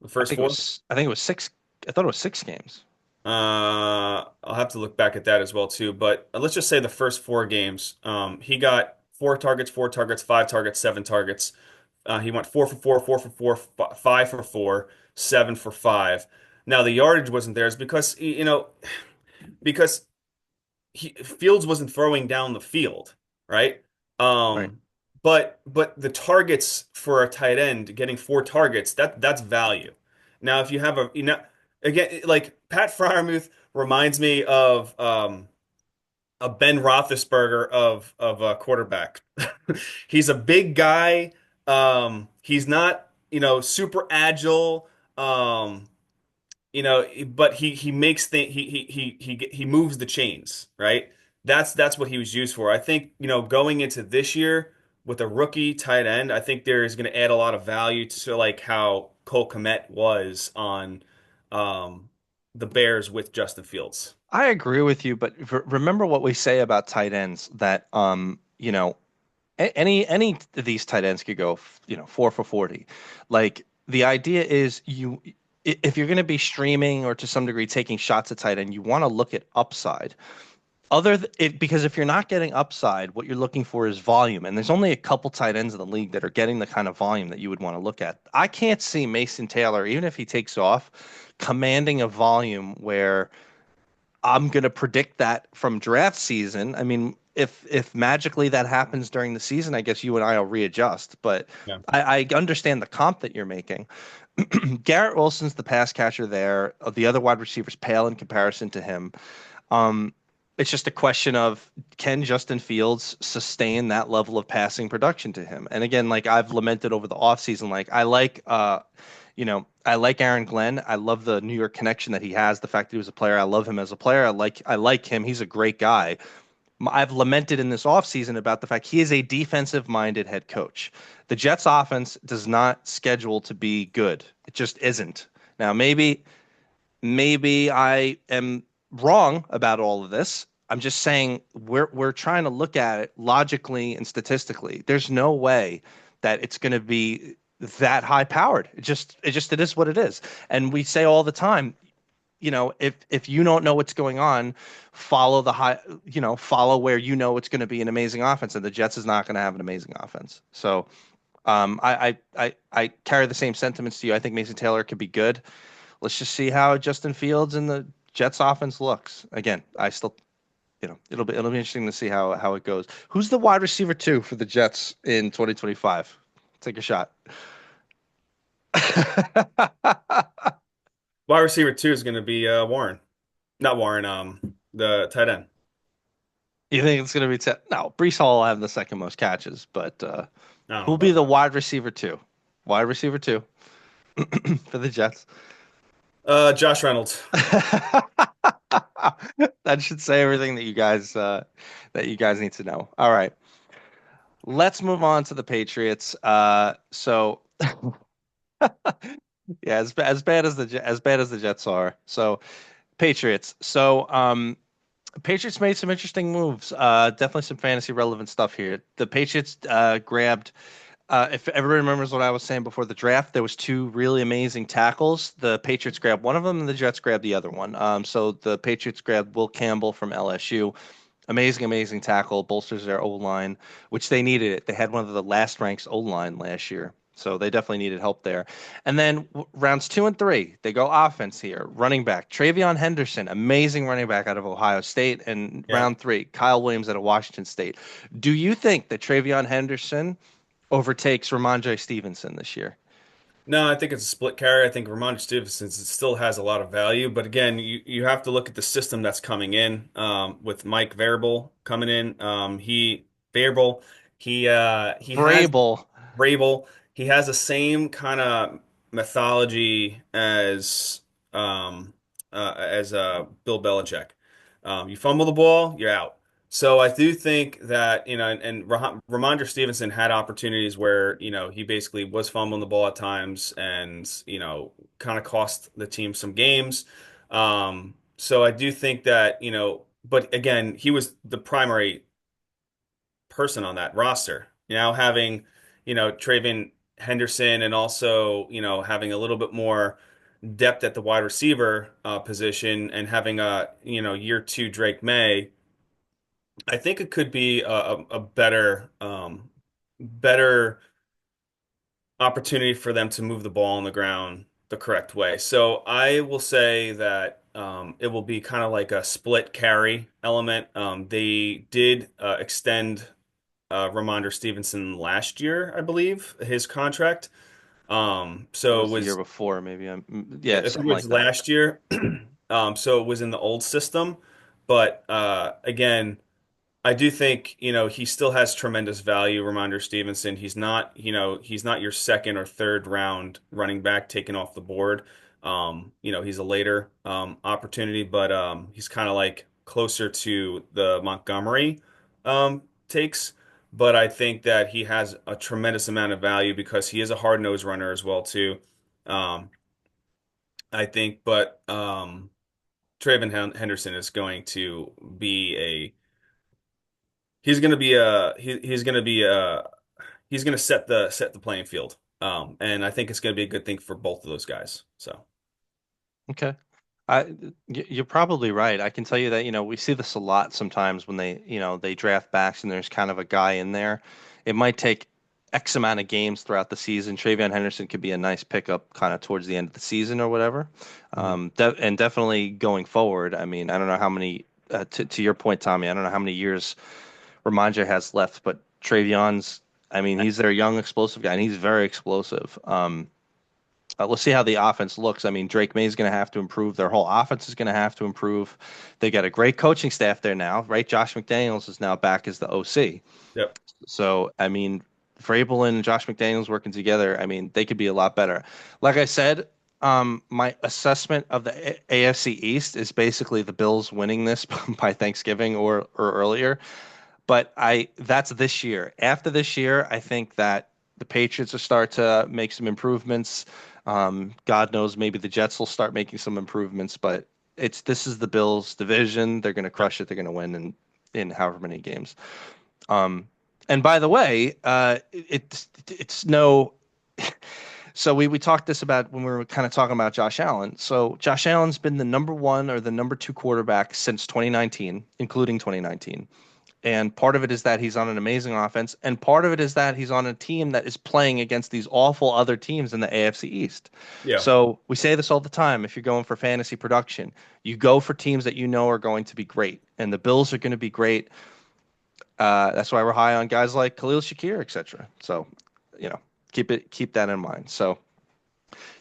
S2: The first four.
S1: I think it was six. I thought it was 6 games.
S2: I'll have to look back at that as well too. But let's just say the first 4 games, he got 4 targets, 5 targets, 7 targets. He went 4 for 4, 4 for 4, 5 for 4, 7 for 5. Now the yardage wasn't there, is because Fields wasn't throwing down the field, right?
S1: Right.
S2: But the targets for a tight end, getting 4 targets, that's value. Now, if you have again, like Pat Fryermuth reminds me of a Ben Roethlisberger of a quarterback. He's a big guy. He's not, super agile. but he makes he moves the chains, right? That's what he was used for. I think, going into this year with a rookie tight end, I think there is going to add a lot of value to like how Cole Kmet was on um the Bears with Justin Fields.
S1: I agree with you, but remember what we say about tight ends that any of these tight ends could go, 4 for 40. Like the idea is if you're going to be streaming or to some degree taking shots at tight end, you want to look at upside. Because if you're not getting upside, what you're looking for is volume, and there's only a couple tight ends in the league that are getting the kind of volume that you would want to look at. I can't see Mason Taylor, even if he takes off, commanding a volume where I'm going to predict that from draft season. I mean, if magically that happens during the season, I guess you and I will readjust. But
S2: Yeah.
S1: I understand the comp that you're making. Garrett Wilson's the pass catcher there. The other wide receivers pale in comparison to him. Um, it's just a question of can Justin Fields sustain that level of passing production to him? And again, like I've lamented over the offseason, like I like Aaron Glenn. I love the New York connection that he has, the fact that he was a player. I love him as a player. I like him. He's a great guy. I've lamented in this offseason about the fact he is a defensive minded head coach. The Jets offense does not schedule to be good. It just isn't. Now, maybe I am wrong about all of this. I'm just saying we're trying to look at it logically and statistically. There's no way that it's going to be that high powered. It is what it is. And we say all the time, if you don't know what's going on, follow where it's going to be an amazing offense, and the Jets is not going to have an amazing offense. So I carry the same sentiments to you. I think Mason Taylor could be good. Let's just see how Justin Fields and the Jets offense looks. Again, I still, it'll be interesting to see how it goes. Who's the wide receiver two for the Jets in 2025? Take a shot.
S2: Wide receiver two is going to be Warren, not Warren, the tight end.
S1: You think it's going to be no? Brees Hall will have the second most catches, but
S2: I don't know
S1: who'll be
S2: about
S1: the
S2: that.
S1: wide receiver two? Wide receiver two for the Jets.
S2: Josh Reynolds.
S1: That should say everything that you guys need to know. All right, let's move on to the Patriots. So yeah, as bad as the Jets are. So Patriots. So Patriots made some interesting moves. Definitely some fantasy relevant stuff here. The Patriots grabbed. If everybody remembers what I was saying before the draft, there was two really amazing tackles. The Patriots grabbed one of them, and the Jets grabbed the other one. So the Patriots grabbed Will Campbell from LSU. Amazing, amazing tackle, bolsters their O line, which they needed it. They had one of the last ranks O line last year, so they definitely needed help there. And then rounds two and three, they go offense here. Running back Travion Henderson, amazing running back out of Ohio State, and
S2: Yeah.
S1: round three, Kyle Williams out of Washington State. Do you think that Travion Henderson overtakes Ramondre Stevenson this year?
S2: No, I think it's a split carry. I think Ramondre Stevenson still has a lot of value, but again, you have to look at the system that's coming in. With Mike Variable coming in, Variable, he has
S1: Vrabel.
S2: Vrabel. He has the same kind of methodology as Bill Belichick. You fumble the ball, you're out. So I do think that, and Ramondre Stevenson had opportunities where, he basically was fumbling the ball at times and, kind of cost the team some games. So I do think that, but again, he was the primary person on that roster. Having, Travion Henderson and also, having a little bit more depth at the wide receiver position and having year two Drake May. I think it could be a better opportunity for them to move the ball on the ground the correct way. So I will say that it will be kind of like a split carry element. They did extend Ramondre Stevenson last year, I believe, his contract.
S1: Or
S2: So it
S1: was the year
S2: was,
S1: before, maybe.
S2: I
S1: Yeah,
S2: think it
S1: something
S2: was
S1: like that.
S2: last year. So it was in the old system, but again. I do think, he still has tremendous value, Ramondre Stevenson. He's not your second or third round running back taken off the board. He's a later opportunity, but he's kind of like closer to the Montgomery takes. But I think that he has a tremendous amount of value because he is a hard-nosed runner as well too. Um, I think, but Henderson is going to be a he's going to be he's going to be he's going to set the playing field. And I think it's going to be a good thing for both of those guys. So
S1: Okay. You're probably right. I can tell you that, we see this a lot sometimes when they draft backs and there's kind of a guy in there. It might take X amount of games throughout the season. Travion Henderson could be a nice pickup kind of towards the end of the season or whatever.
S2: Mhm.
S1: And definitely going forward. I mean, I don't know how many, to your point, Tommy, I don't know how many years Ramondre has left, but Travion's, I mean, he's their young explosive guy and he's very explosive. We'll see how the offense looks. I mean, Drake May is going to have to improve. Their whole offense is going to have to improve. They got a great coaching staff there now, right? Josh McDaniels is now back as the OC.
S2: Yep.
S1: So, I mean, Vrabel and Josh McDaniels working together, I mean, they could be a lot better. Like I said, my assessment of the AFC East is basically the Bills winning this by Thanksgiving or earlier. But that's this year. After this year, I think that the Patriots will start to make some improvements. God knows, maybe the Jets will start making some improvements. But this is the Bills' division. They're going to
S2: Yep.
S1: crush it. They're going to win in however many games. Um, and by the way, it's no. So we talked this about when we were kind of talking about Josh Allen. So Josh Allen's been the number one or the number two quarterback since 2019, including 2019. And part of it is that he's on an amazing offense, and part of it is that he's on a team that is playing against these awful other teams in the AFC East.
S2: Yeah.
S1: So we say this all the time. If you're going for fantasy production, you go for teams that you know are going to be great, and the Bills are going to be great. That's why we're high on guys like Khalil Shakir, etc. So, you know, keep that in mind. So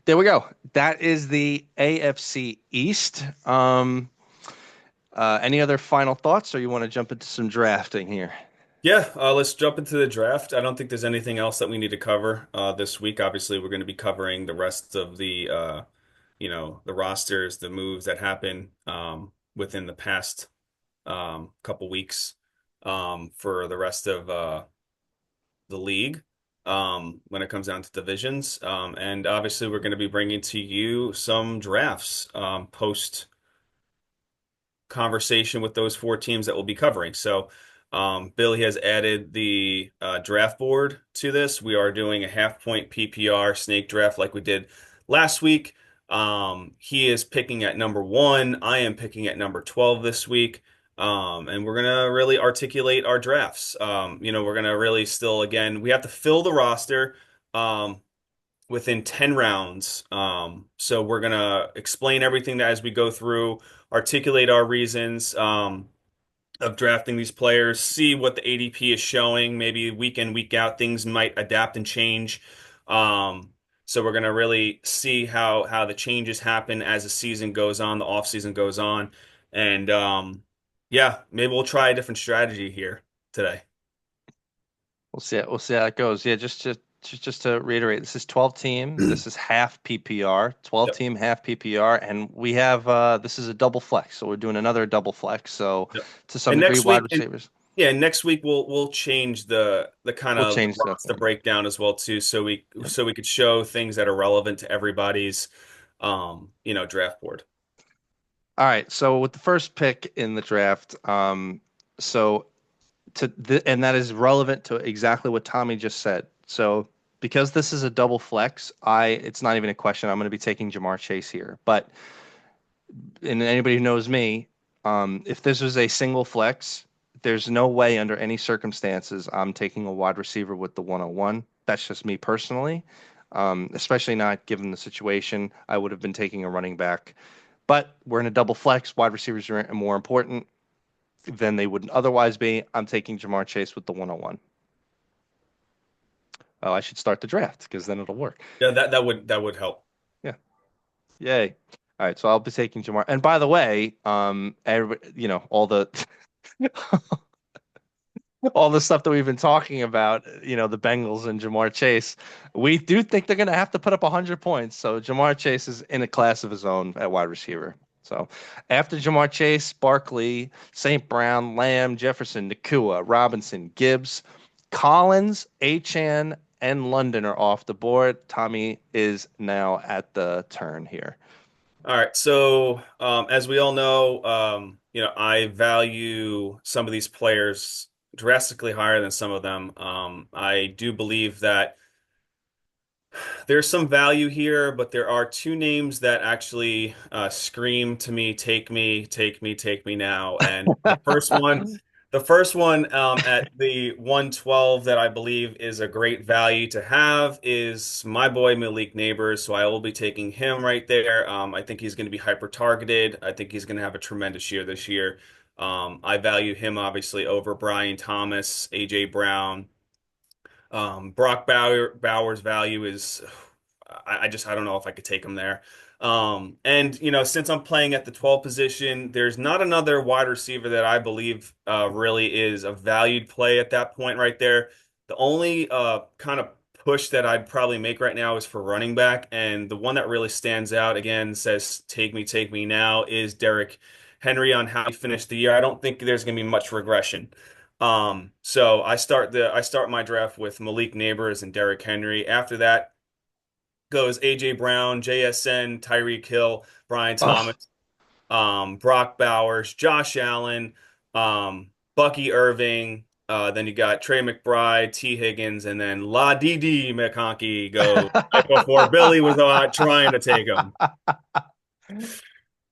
S1: there we go. That is the AFC East. Any other final thoughts, or you want to jump into some drafting here?
S2: Yeah, let's jump into the draft. I don't think there's anything else that we need to cover this week. Obviously, we're going to be covering the rest of the rosters, the moves that happen within the past couple weeks for the rest of the league when it comes down to divisions. And obviously, we're going to be bringing to you some drafts post conversation with those four teams that we'll be covering. So, Billy has added the draft board to this. We are doing a half point PPR snake draft like we did last week. He is picking at number one. I am picking at number 12 this week. And we're gonna really articulate our drafts. We're gonna really still, again, we have to fill the roster. Within 10 rounds. So we're going to explain everything that as we go through, articulate our reasons of drafting these players, see what the ADP is showing. Maybe week in, week out, things might adapt and change. So we're going to really see how the changes happen as the season goes on, the off season goes on. And yeah, maybe we'll try a different strategy here today.
S1: We'll see. We'll see how it goes. Yeah, just to reiterate, this is 12 team. This is half PPR, 12
S2: Yep.
S1: team, half PPR, and we have this is a double flex. So we're doing another double flex. So
S2: Yep.
S1: to some
S2: And
S1: degree,
S2: next
S1: wide
S2: week, and
S1: receivers.
S2: yeah, next week we'll change the kind
S1: We'll
S2: of the
S1: change the
S2: roster breakdown as well too,
S1: yeah.
S2: so we could show things that are relevant to everybody's draft board.
S1: All right. So with the first pick in the draft, so and that is relevant to exactly what Tommy just said. So because this is a double flex, it's not even a question. I'm going to be taking Jamar Chase here. But and anybody who knows me, if this was a single flex, there's no way under any circumstances I'm taking a wide receiver with the 101. That's just me personally. Especially not given the situation. I would have been taking a running back. But we're in a double flex. Wide receivers are more important than they would otherwise be. I'm taking Jamar Chase with the 101. Oh, I should start the draft because then it'll work.
S2: Yeah, that would help.
S1: Yeah. Yay. All right, so I'll be taking Jamar. And by the way, all the all the stuff that we've been talking about, the Bengals and Jamar Chase, we do think they're going to have to put up 100 points. So Jamar Chase is in a class of his own at wide receiver. So after Jamar Chase, Barkley, St. Brown, Lamb, Jefferson, Nakua, Robinson, Gibbs, Collins, Achan, and London are off the board. Tommy is now at the turn here.
S2: All right. So, as we all know, I value some of these players drastically higher than some of them. I do believe that there's some value here, but there are two names that actually scream to me, take me, take me, take me now. And the first one at the 112 that I believe is a great value to have is my boy Malik Neighbors. So I will be taking him right there. I think he's going to be hyper targeted. I think he's going to have a tremendous year this year. I value him obviously over Brian Thomas, AJ Brown. Bauer's value is, I don't know if I could take him there. And since I'm playing at the 12 position, there's not another wide receiver that I believe really is a valued play at that point right there. The only kind of push that I'd probably make right now is for running back, and the one that really stands out again says take me now is Derrick Henry on how he finished the year. I don't think there's going to be much regression. So I start my draft with Malik Neighbors and Derrick Henry. After that goes AJ Brown, JSN, Tyreek Hill, Brian
S1: Oh,
S2: Thomas, Brock Bowers, Josh Allen, Bucky Irving. Then you got Trey McBride, T. Higgins, and then La Didi McConkey goes right before Billy was trying to take him.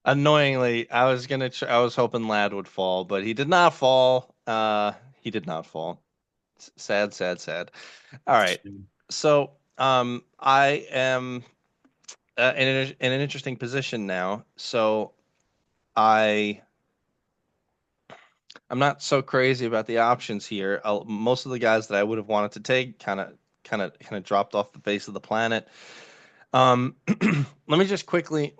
S1: annoyingly, I was hoping Lad would fall, but he did not fall. He did not fall. Sad, sad, sad. All right. So, I am in an interesting position now. So I I'm not so crazy about the options here. Most of the guys that I would have wanted to take kind of dropped off the face of the planet. Um, let me just quickly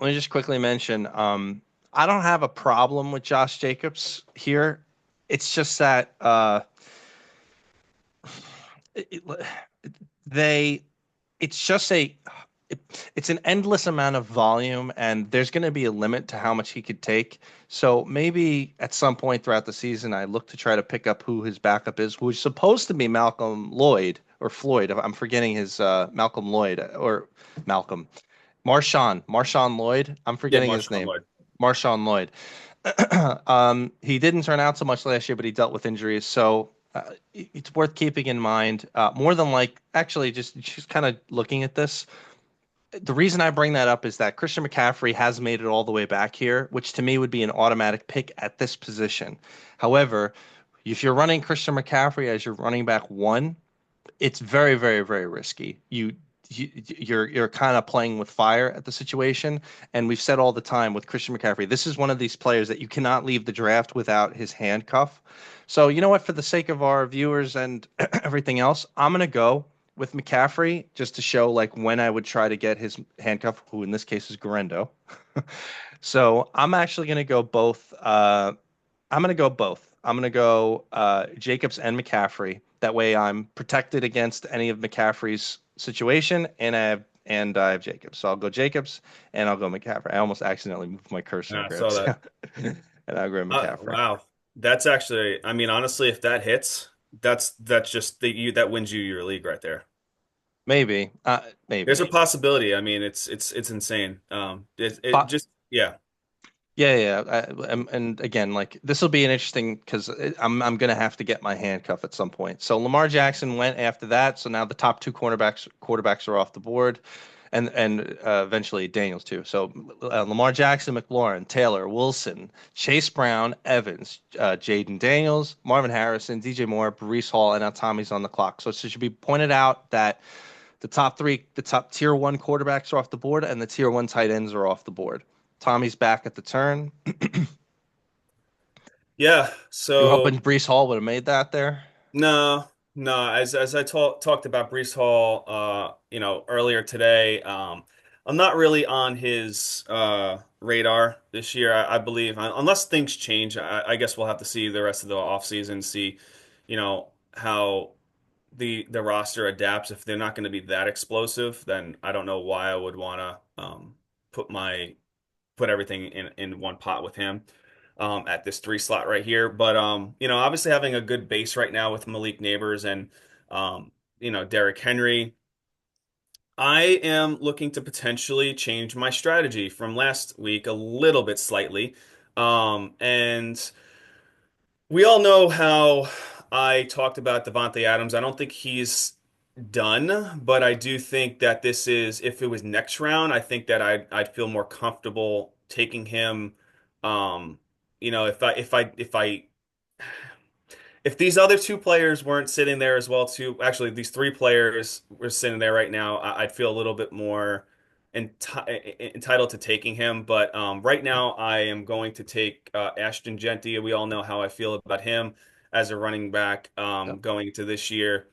S1: mention. I don't have a problem with Josh Jacobs here. It's just that it, they it's just it's an endless amount of volume, and there's going to be a limit to how much he could take. So maybe at some point throughout the season, I look to try to pick up who his backup is, who's supposed to be Malcolm Lloyd or Floyd. I'm forgetting his Malcolm Lloyd or Malcolm Marshawn Lloyd. I'm
S2: Yeah,
S1: forgetting his
S2: Marshawn
S1: name.
S2: Lloyd.
S1: Marshawn Lloyd. He didn't turn out so much last year, but he dealt with injuries. So it's worth keeping in mind. More than like, actually, just kind of looking at this. The reason I bring that up is that Christian McCaffrey has made it all the way back here, which to me would be an automatic pick at this position. However, if you're running Christian McCaffrey as your running back one, it's very, very, very risky. You're kind of playing with fire at the situation, and we've said all the time with Christian McCaffrey, this is one of these players that you cannot leave the draft without his handcuff. So you know what? For the sake of our viewers and everything else, I'm gonna go with McCaffrey just to show like when I would try to get his handcuff, who in this case is Garendo. So I'm actually gonna go both. I'm going to go both. I'm going to go Jacobs and McCaffrey. That way, I'm protected against any of McCaffrey's situation, and I have Jacobs. So I'll go Jacobs and I'll go McCaffrey. I almost accidentally moved my cursor
S2: I
S1: here,
S2: saw
S1: so
S2: that.
S1: and I'll go McCaffrey.
S2: Wow. That's actually, I mean, honestly, if that hits, that's just that wins you your league right there.
S1: Maybe,
S2: There's a
S1: maybe.
S2: possibility. I mean, it's insane. It
S1: But
S2: just yeah.
S1: yeah, yeah. And again, like this will be an interesting because I'm gonna have to get my handcuff at some point. So Lamar Jackson went after that. So now the top two quarterbacks are off the board, and eventually Daniels too. So Lamar Jackson, McLaurin, Taylor, Wilson, Chase Brown, Evans, Jaden Daniels, Marvin Harrison, DJ Moore, Brees Hall, and now Tommy's on the clock. So it should be pointed out that the top tier one quarterbacks are off the board, and the tier one tight ends are off the board. Tommy's back at the turn.
S2: Yeah.
S1: You were
S2: So
S1: hoping Brees Hall would have made that there?
S2: no, no. As I talked about Brees Hall, earlier today, I'm not really on his radar this year. I believe unless things change, I guess we'll have to see the rest of the offseason, see how the roster adapts. If they're not going to be that explosive, then I don't know why I would want to put my put everything in one pot with him at this three slot right here. But obviously having a good base right now with Malik Neighbors and Derrick Henry. I am looking to potentially change my strategy from last week a little bit slightly. And we all know how I talked about Devontae Adams. I don't think he's done, but I do think that this is, if it was next round, I think that I'd feel more comfortable taking him. Um, if these other two players weren't sitting there as well too, actually these three players were sitting there right now, I'd feel a little bit more entitled to taking him. But right now, I am going to take Ashton Genty. We all know how I feel about him as a running back
S1: Yep.
S2: going into this year.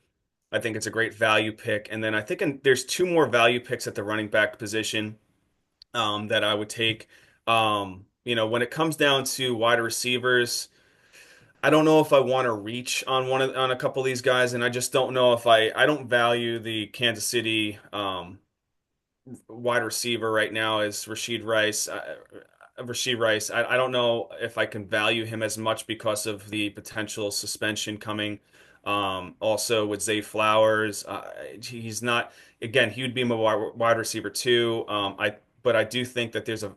S2: I think it's a great value pick. And then I think there's two more value picks at the running back position that I would take. When it comes down to wide receivers. I don't know if I want to reach on on a couple of these guys, and I just don't know if I don't value the Kansas City wide receiver right now as Rashid Rice. Rashid Rice, I don't know if I can value him as much because of the potential suspension coming. Also with Zay Flowers, he's not. Again, he would be my wide receiver too. But I do think that there's a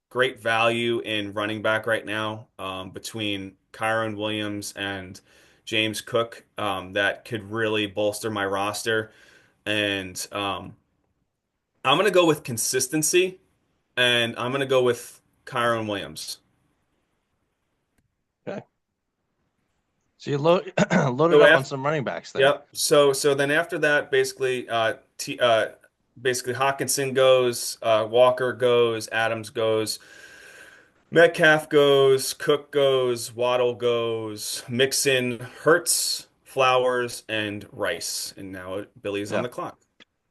S2: great value in running back right now between Kyron Williams and James Cook that could really bolster my roster. And I'm going to go with consistency, and I'm going to go with Kyron Williams.
S1: Okay. So you loaded
S2: So
S1: up on
S2: after,
S1: some running backs there.
S2: yep. So then after that, basically Hawkinson goes, Walker goes, Adams goes. Metcalf goes, Cook goes, Waddle goes, Mixon, Hurts, Flowers, and Rice. And now Billy's on
S1: Yeah.
S2: the clock.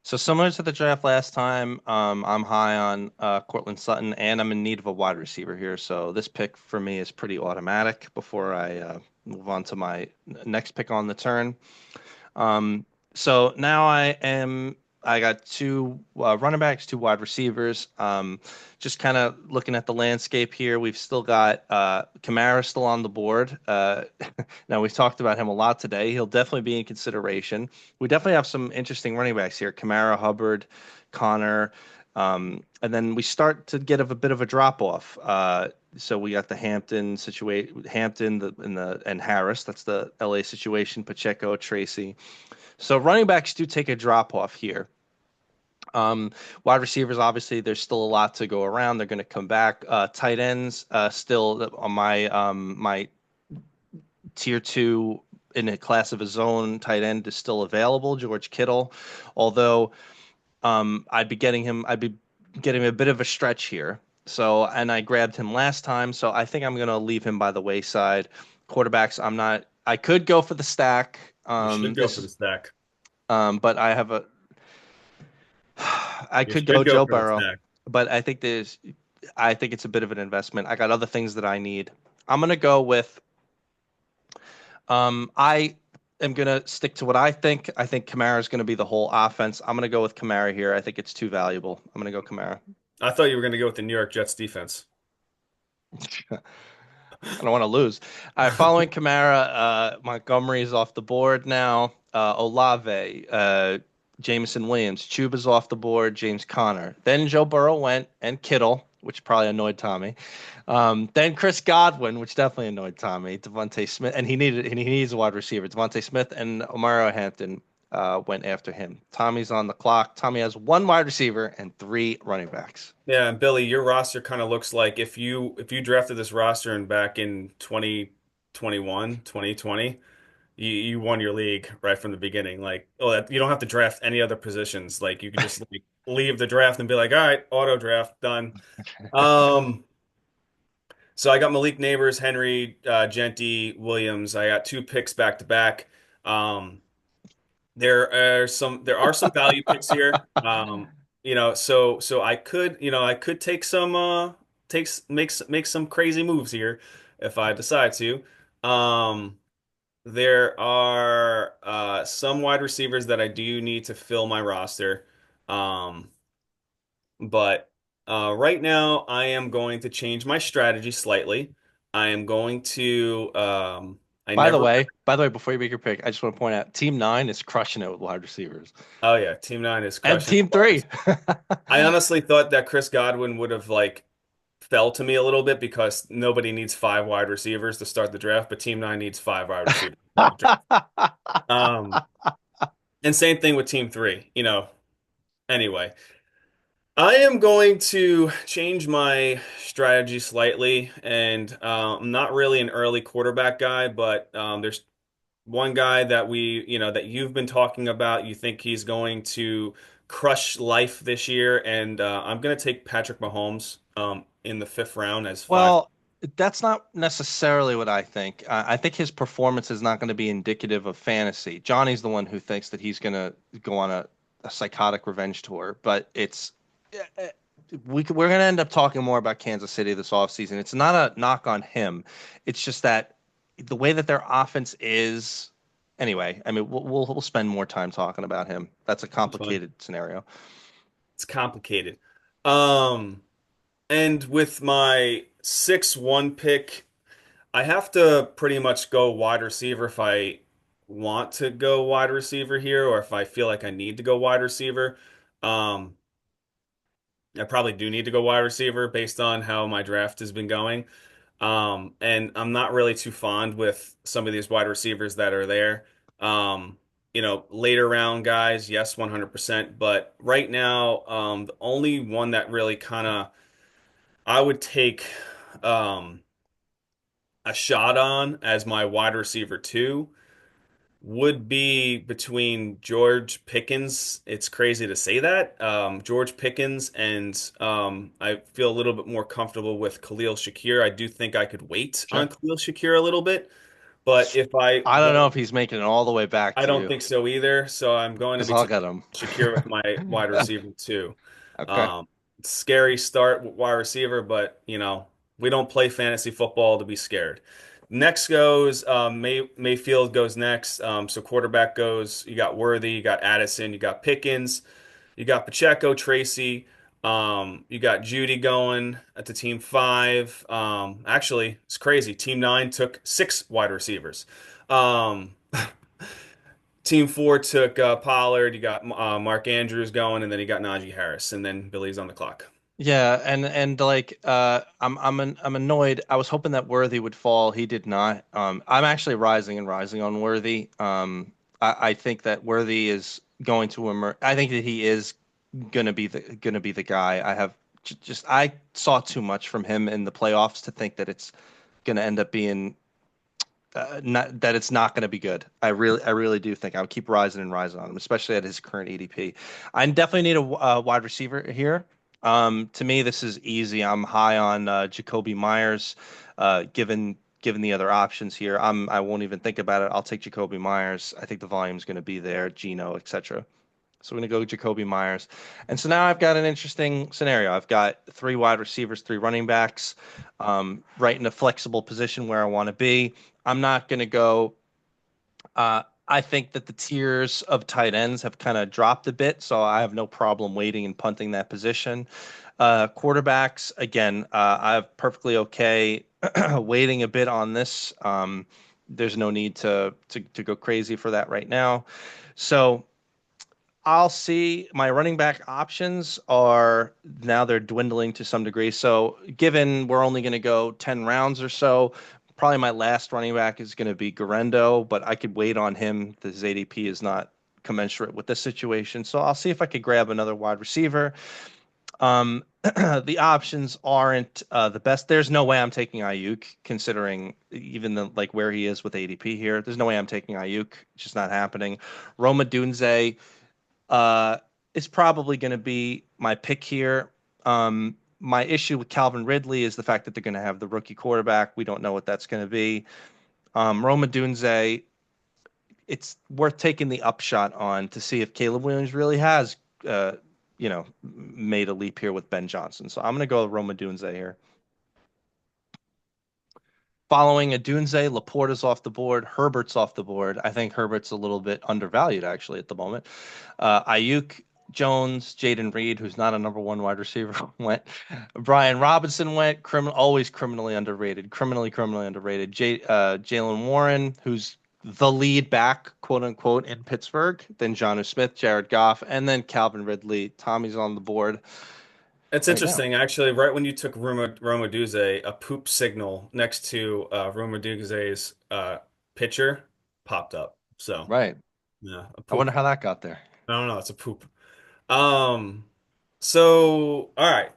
S1: So similar to the draft last time, I'm high on Cortland Sutton, and I'm in need of a wide receiver here. So this pick for me is pretty automatic before I move on to my next pick on the turn. Um, so now I got two running backs, two wide receivers. Just kind of looking at the landscape here, we've still got Kamara still on the board. Now we've talked about him a lot today. He'll definitely be in consideration. We definitely have some interesting running backs here: Kamara, Hubbard, Connor. And then we start to get a bit of a drop off. So we got the Hampton situation, Hampton, and Harris. That's the LA situation. Pacheco, Tracy. So running backs do take a drop off here. Wide receivers, obviously, there's still a lot to go around. They're going to come back. Tight ends, still on my tier two in a class of his own. Tight end is still available. George Kittle, although I'd be getting a bit of a stretch here. So, and I grabbed him last time, so I think I'm going to leave him by the wayside. Quarterbacks, I'm not. I could go for the stack.
S2: You should go for the stack.
S1: But I have a. I
S2: You
S1: could go
S2: should go
S1: Joe
S2: for the
S1: Burrow,
S2: stack.
S1: but I think it's a bit of an investment. I got other things that I need. I'm going to go with. I am going to stick to what I think. I think Kamara is going to be the whole offense. I'm going to go with Kamara here. I think it's too valuable. I'm going to go Kamara.
S2: I thought you were going to go with the New York Jets defense.
S1: I don't want to lose. All right, following Kamara, Montgomery is off the board now. Olave, Jameson Williams, Chuba's off the board. James Conner. Then Joe Burrow went and Kittle, which probably annoyed Tommy. Then Chris Godwin, which definitely annoyed Tommy. Devontae Smith, and he needs a wide receiver. Devontae Smith and Omaro Hampton went after him. Tommy's on the clock. Tommy has one wide receiver and three running backs.
S2: Yeah, and Billy, your roster kind of looks like if you drafted this roster and back in 2021, 2020. You won your league right from the beginning. Like, oh, you don't have to draft any other positions. Like, you could just like leave the draft and be like, all right, auto draft done. Um, so I got Malik Neighbors, Henry, Genty, Williams. I got two picks back to back. Um, there are some value picks here. So I could take some make some crazy moves here if I decide to. Um, there are some wide receivers that I do need to fill my roster. Um, but right now, I am going to change my strategy slightly. I am going to, I never,
S1: By the way, before you make your pick, I just want to point out Team Nine is crushing it with wide receivers,
S2: oh yeah, Team Nine is
S1: and
S2: crushing
S1: Team
S2: the wide
S1: Three.
S2: receivers. I honestly thought that Chris Godwin would have like fell to me a little bit because nobody needs five wide receivers to start the draft, but Team Nine needs five wide receivers to start the draft. Um, and same thing with Team Three, you know. Anyway, I am going to change my strategy slightly, and I'm not really an early quarterback guy, but there's one guy that that you've been talking about. You think he's going to crush life this year, and I'm going to take Patrick Mahomes in the fifth round as five.
S1: Well, that's not necessarily what I think. I think his performance is not going to be indicative of fantasy. Johnny's the one who thinks that he's going to go on a psychotic revenge tour, but we're going to end up talking more about Kansas City this offseason. It's not a knock on him. It's just that the way that their offense is. Anyway, I mean, we'll spend more time talking about him. That's a
S2: It's fine.
S1: complicated scenario.
S2: It's complicated. Um, and with my 6-1 pick, I have to pretty much go wide receiver if I want to go wide receiver here, or if I feel like I need to go wide receiver. Um, I probably do need to go wide receiver based on how my draft has been going. And I'm not really too fond with some of these wide receivers that are there. Later round guys, yes, 100%. But right now, the only one that really kind of I would take um, a shot on as my wide receiver two would be between George Pickens. It's crazy to say that. George Pickens, and I feel a little bit more comfortable with Khalil Shakir. I do think I could wait on
S1: Sure.
S2: Khalil Shakir a little bit, but if I
S1: I don't know
S2: go,
S1: if he's making it all the way back
S2: I
S1: to
S2: don't
S1: you
S2: think so either. So I'm going to
S1: because
S2: be
S1: I'll
S2: taking
S1: get him.
S2: Shakir with my wide receiver too.
S1: Okay.
S2: Um, Scary start with wide receiver, but we don't play fantasy football to be scared. Next goes Mayfield goes next. So quarterback goes. You got Worthy, you got Addison, you got Pickens, you got Pacheco, Tracy. You got Judy going at the team five. Actually, it's crazy. Team nine took six wide receivers. Um, Team four took Pollard. You got Mark Andrews going, and then you got Najee Harris, and then Billy's on the clock.
S1: Yeah, and like I'm annoyed. I was hoping that Worthy would fall. He did not. I'm actually rising on Worthy. I think that Worthy is going to emerge. I think that he is gonna be the guy. I saw too much from him in the playoffs to think that it's gonna end up being not that it's not going to be good. I really do think I would keep rising and rising on him, especially at his current ADP. I definitely need a wide receiver here. To me, this is easy. I'm high on Jacoby Myers. Given the other options here, I won't even think about it. I'll take Jacoby Myers. I think the volume is going to be there, Geno, etc. So we're going to go Jacoby Myers. And so now I've got an interesting scenario. I've got three wide receivers, three running backs, right in a flexible position where I want to be. I'm not going to go. I think that the tiers of tight ends have kind of dropped a bit, so I have no problem waiting and punting that position. Quarterbacks, again, I'm perfectly okay waiting a bit on this. There's no need to go crazy for that right now. So I'll see my running back options are now they're dwindling to some degree. So given we're only going to go 10 rounds or so, probably my last running back is going to be Garendo, but I could wait on him. His ADP is not commensurate with this situation. So I'll see if I could grab another wide receiver. The options aren't the best. There's no way I'm taking Ayuk, considering even the like where he is with ADP here. There's no way I'm taking Ayuk. It's just not happening. Roma Dunze uh, is probably going to be my pick here. My issue with Calvin Ridley is the fact that they're going to have the rookie quarterback. We don't know what that's going to be. Roma Dunze, it's worth taking the upshot on to see if Caleb Williams really has, made a leap here with Ben Johnson. So I'm going to go with Roma Dunze here. Following Adunze, Laporta's off the board, Herbert's off the board. I think Herbert's a little bit undervalued actually at the moment. Ayuk, Jones, Jaden Reed, who's not a number one wide receiver, went. Brian Robinson went. Always criminally underrated. Jalen Warren, who's the lead back, quote unquote, in Pittsburgh. Then Jonnu Smith, Jared Goff, and then Calvin Ridley. Tommy's on the board
S2: It's
S1: right now.
S2: interesting, actually. Right when you took Romaduze, a poop signal next to Romaduze's picture popped up. So
S1: Right.
S2: yeah, a
S1: I
S2: poop.
S1: wonder how that got there.
S2: I don't know. It's a poop. Um. So all right,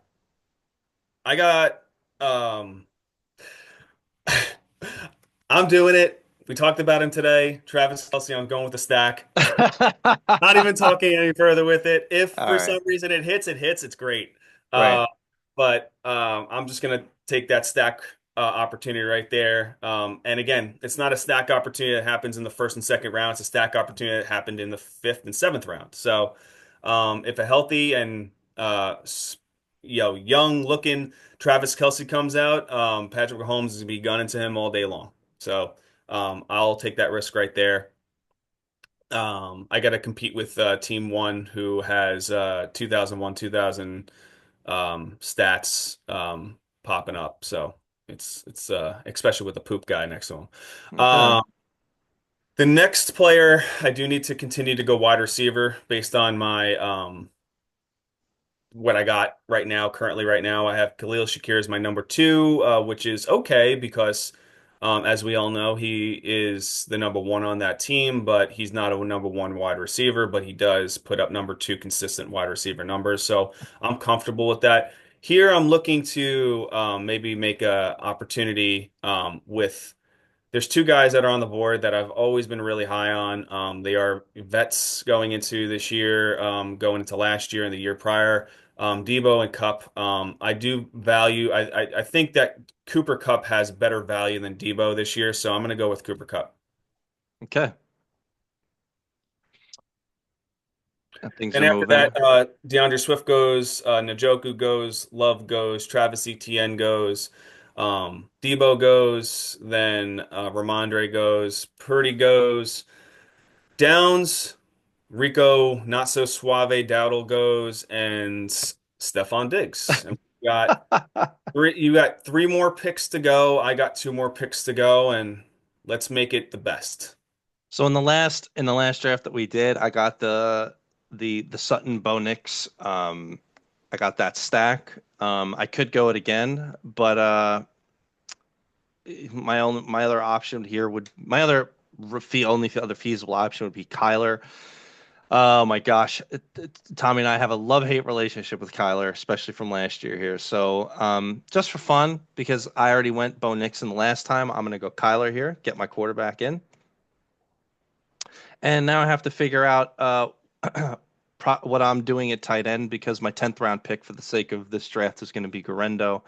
S2: I got. Um. I'm doing it. We talked about him today. Travis Kelce. I'm going with the stack. Not even talking any further with it. If
S1: All
S2: for
S1: right.
S2: some reason it hits, it hits. It's great.
S1: Right.
S2: Uh, but I'm just gonna take that stack opportunity right there. And again, it's not a stack opportunity that happens in the first and second round. It's a stack opportunity that happened in the fifth and seventh round. So if a healthy and young looking Travis Kelce comes out, Patrick Mahomes is gonna be gunning to him all day long. So I'll take that risk right there. I got to compete with Team One, who has 2001, 2000 stats popping up. So it's especially with the poop guy next to him.
S1: Okay.
S2: Um, the next player, I do need to continue to go wide receiver based on my what I got right now. Currently, right now, I have Khalil Shakir as my number two, which is okay because, as we all know, he is the number one on that team, but he's not a number one wide receiver, but he does put up number two consistent wide receiver numbers. So I'm comfortable with that. Here, I'm looking to maybe make a opportunity with there's two guys that are on the board that I've always been really high on. They are vets going into this year, going into last year and the year prior. Debo and Cup. I do value. I think that Cooper Cup has better value than Debo this year, so I'm going to go with Cooper Cup.
S1: Okay. Things
S2: And
S1: are
S2: after that,
S1: moving.
S2: DeAndre Swift goes, Njoku goes, Love goes, Travis Etienne goes, Debo goes, then Ramondre goes, Purdy goes. Downs, Rico, not so suave, Dowdle goes, and Stephon Diggs. And you got three more picks to go. I got two more picks to go, and let's make it the best.
S1: So in the last draft that we did, I got the Sutton Bo Nix. I got that stack. I could go it again, but my other option here would my other only other feasible option would be Kyler. Oh my gosh, Tommy and I have a love-hate relationship with Kyler, especially from last year here. So just for fun, because I already went Bo Nixon the last time, I'm gonna go Kyler here, get my quarterback in. And now I have to figure out what I'm doing at tight end because my 10th round pick for the sake of this draft is going to be Garendo.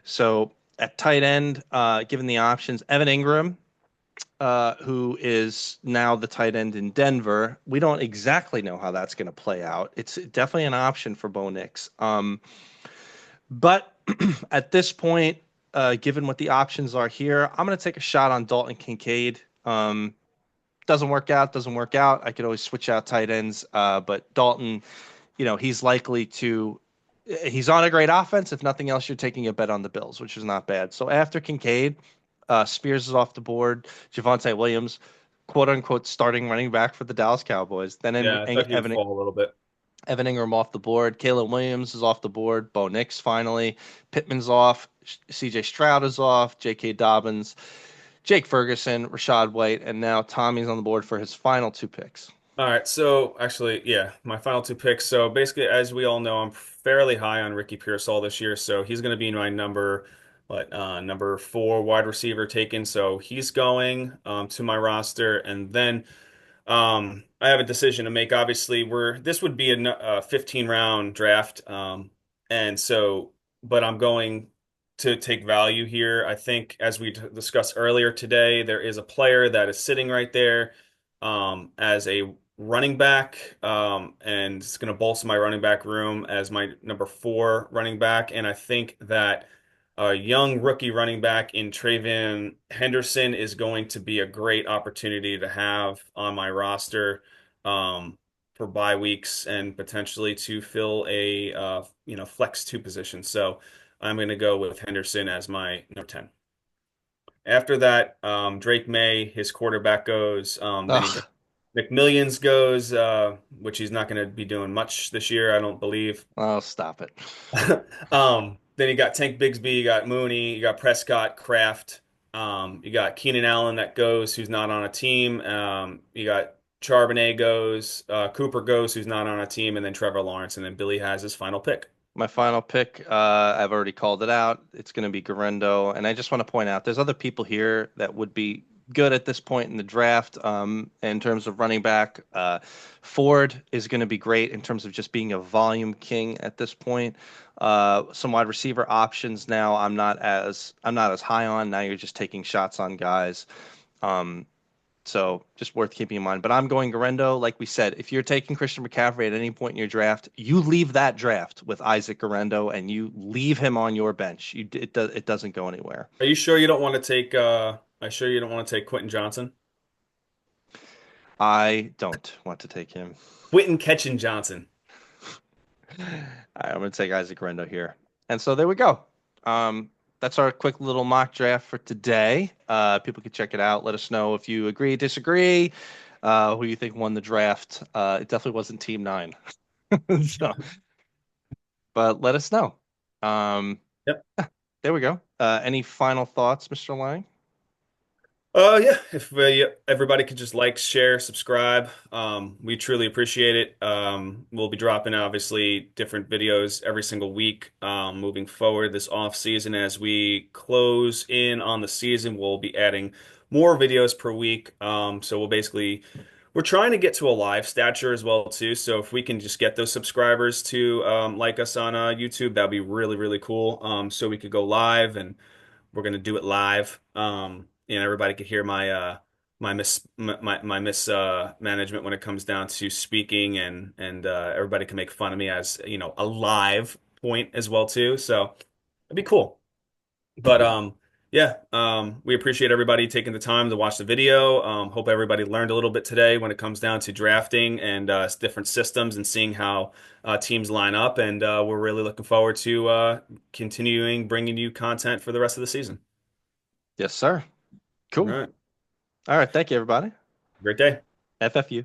S1: So at tight end, given the options, Evan Ingram, who is now the tight end in Denver. We don't exactly know how that's going to play out. It's definitely an option for Bo Nix. But at this point, given what the options are here, I'm going to take a shot on Dalton Kincaid. Doesn't work out, doesn't work out. I could always switch out tight ends. But Dalton, he's likely to. He's on a great offense. If nothing else, you're taking a bet on the Bills, which is not bad. So after Kincaid, Spears is off the board. Javonte Williams, quote unquote, starting running back for the Dallas Cowboys. Then
S2: Yeah, I thought he would fall a little bit.
S1: Evan Ingram off the board. Caleb Williams is off the board. Bo Nix finally. Pittman's off. CJ Stroud is off. J.K. Dobbins. Jake Ferguson, Rashad White, and now Tommy's on the board for his final two picks.
S2: All right, so actually, yeah, my final two picks. So basically, as we all know, I'm fairly high on Ricky Pearsall this year, so he's going to be my number four wide receiver taken. So he's going to my roster, and then I have a decision to make. Obviously, this would be a 15 round draft, and so, but I'm going to take value here. I think, as we discussed earlier today, there is a player that is sitting right there as a running back, and it's going to bolster my running back room as my number four running back. And I think that a young rookie running back in Travion Henderson is going to be a great opportunity to have on my roster for bye weeks and potentially to fill a flex two position. So I'm going to go with Henderson as my number 10. After that, Drake May, his quarterback goes. Then he got
S1: Ugh,
S2: McMillions goes, which he's not going to be doing much this year, I don't believe.
S1: oh, stop it.
S2: Then you got Tank Bigsby, you got Mooney, you got Prescott, Kraft, you got Keenan Allen that goes, who's not on a team. You got Charbonnet goes, Cooper goes, who's not on a team, and then Trevor Lawrence, and then Billy has his final pick.
S1: My final pick, I've already called it out. It's going to be Garendo. And I just want to point out there's other people here that would be good at this point in the draft in terms of running back. Ford is going to be great in terms of just being a volume king at this point. Some wide receiver options now I'm not as high on. Now you're just taking shots on guys. Um, so just worth keeping in mind. But I'm going Garendo. Like we said, if you're taking Christian McCaffrey at any point in your draft, you leave that draft with Isaac Garendo and you leave him on your bench. It doesn't go anywhere.
S2: Are you sure you don't want to take? Are you sure you don't want to take Quentin Johnson?
S1: I don't want to take him.
S2: Quentin Ketchin Johnson.
S1: All right, I'm going to take Isaac Garendo here. And so there we go. That's our quick little mock draft for today. People can check it out. Let us know if you agree, disagree, who you think won the draft. It definitely wasn't Team Nine. So, but let us know. Um,
S2: Yep.
S1: there we go. Any final thoughts, Mr. Lang?
S2: Yeah, if everybody could just like, share, subscribe, we truly appreciate it. We'll be dropping obviously different videos every single week, moving forward this off season. As we close in on the season, we'll be adding more videos per week. So we're trying to get to a live stature as well too. So if we can just get those subscribers to like us on YouTube, that'd be really, really cool. So we could go live and we're gonna do it live. And everybody could hear my management when it comes down to speaking, and everybody can make fun of me as a live point as well too. So it'd be cool. But yeah, we appreciate everybody taking the time to watch the video. Hope everybody learned a little bit today when it comes down to drafting and different systems and seeing how teams line up. And we're really looking forward to continuing bringing you content for the rest of the season.
S1: Yes, sir.
S2: All
S1: Cool.
S2: right.
S1: All right. Thank you, everybody.
S2: Great day.
S1: FFU.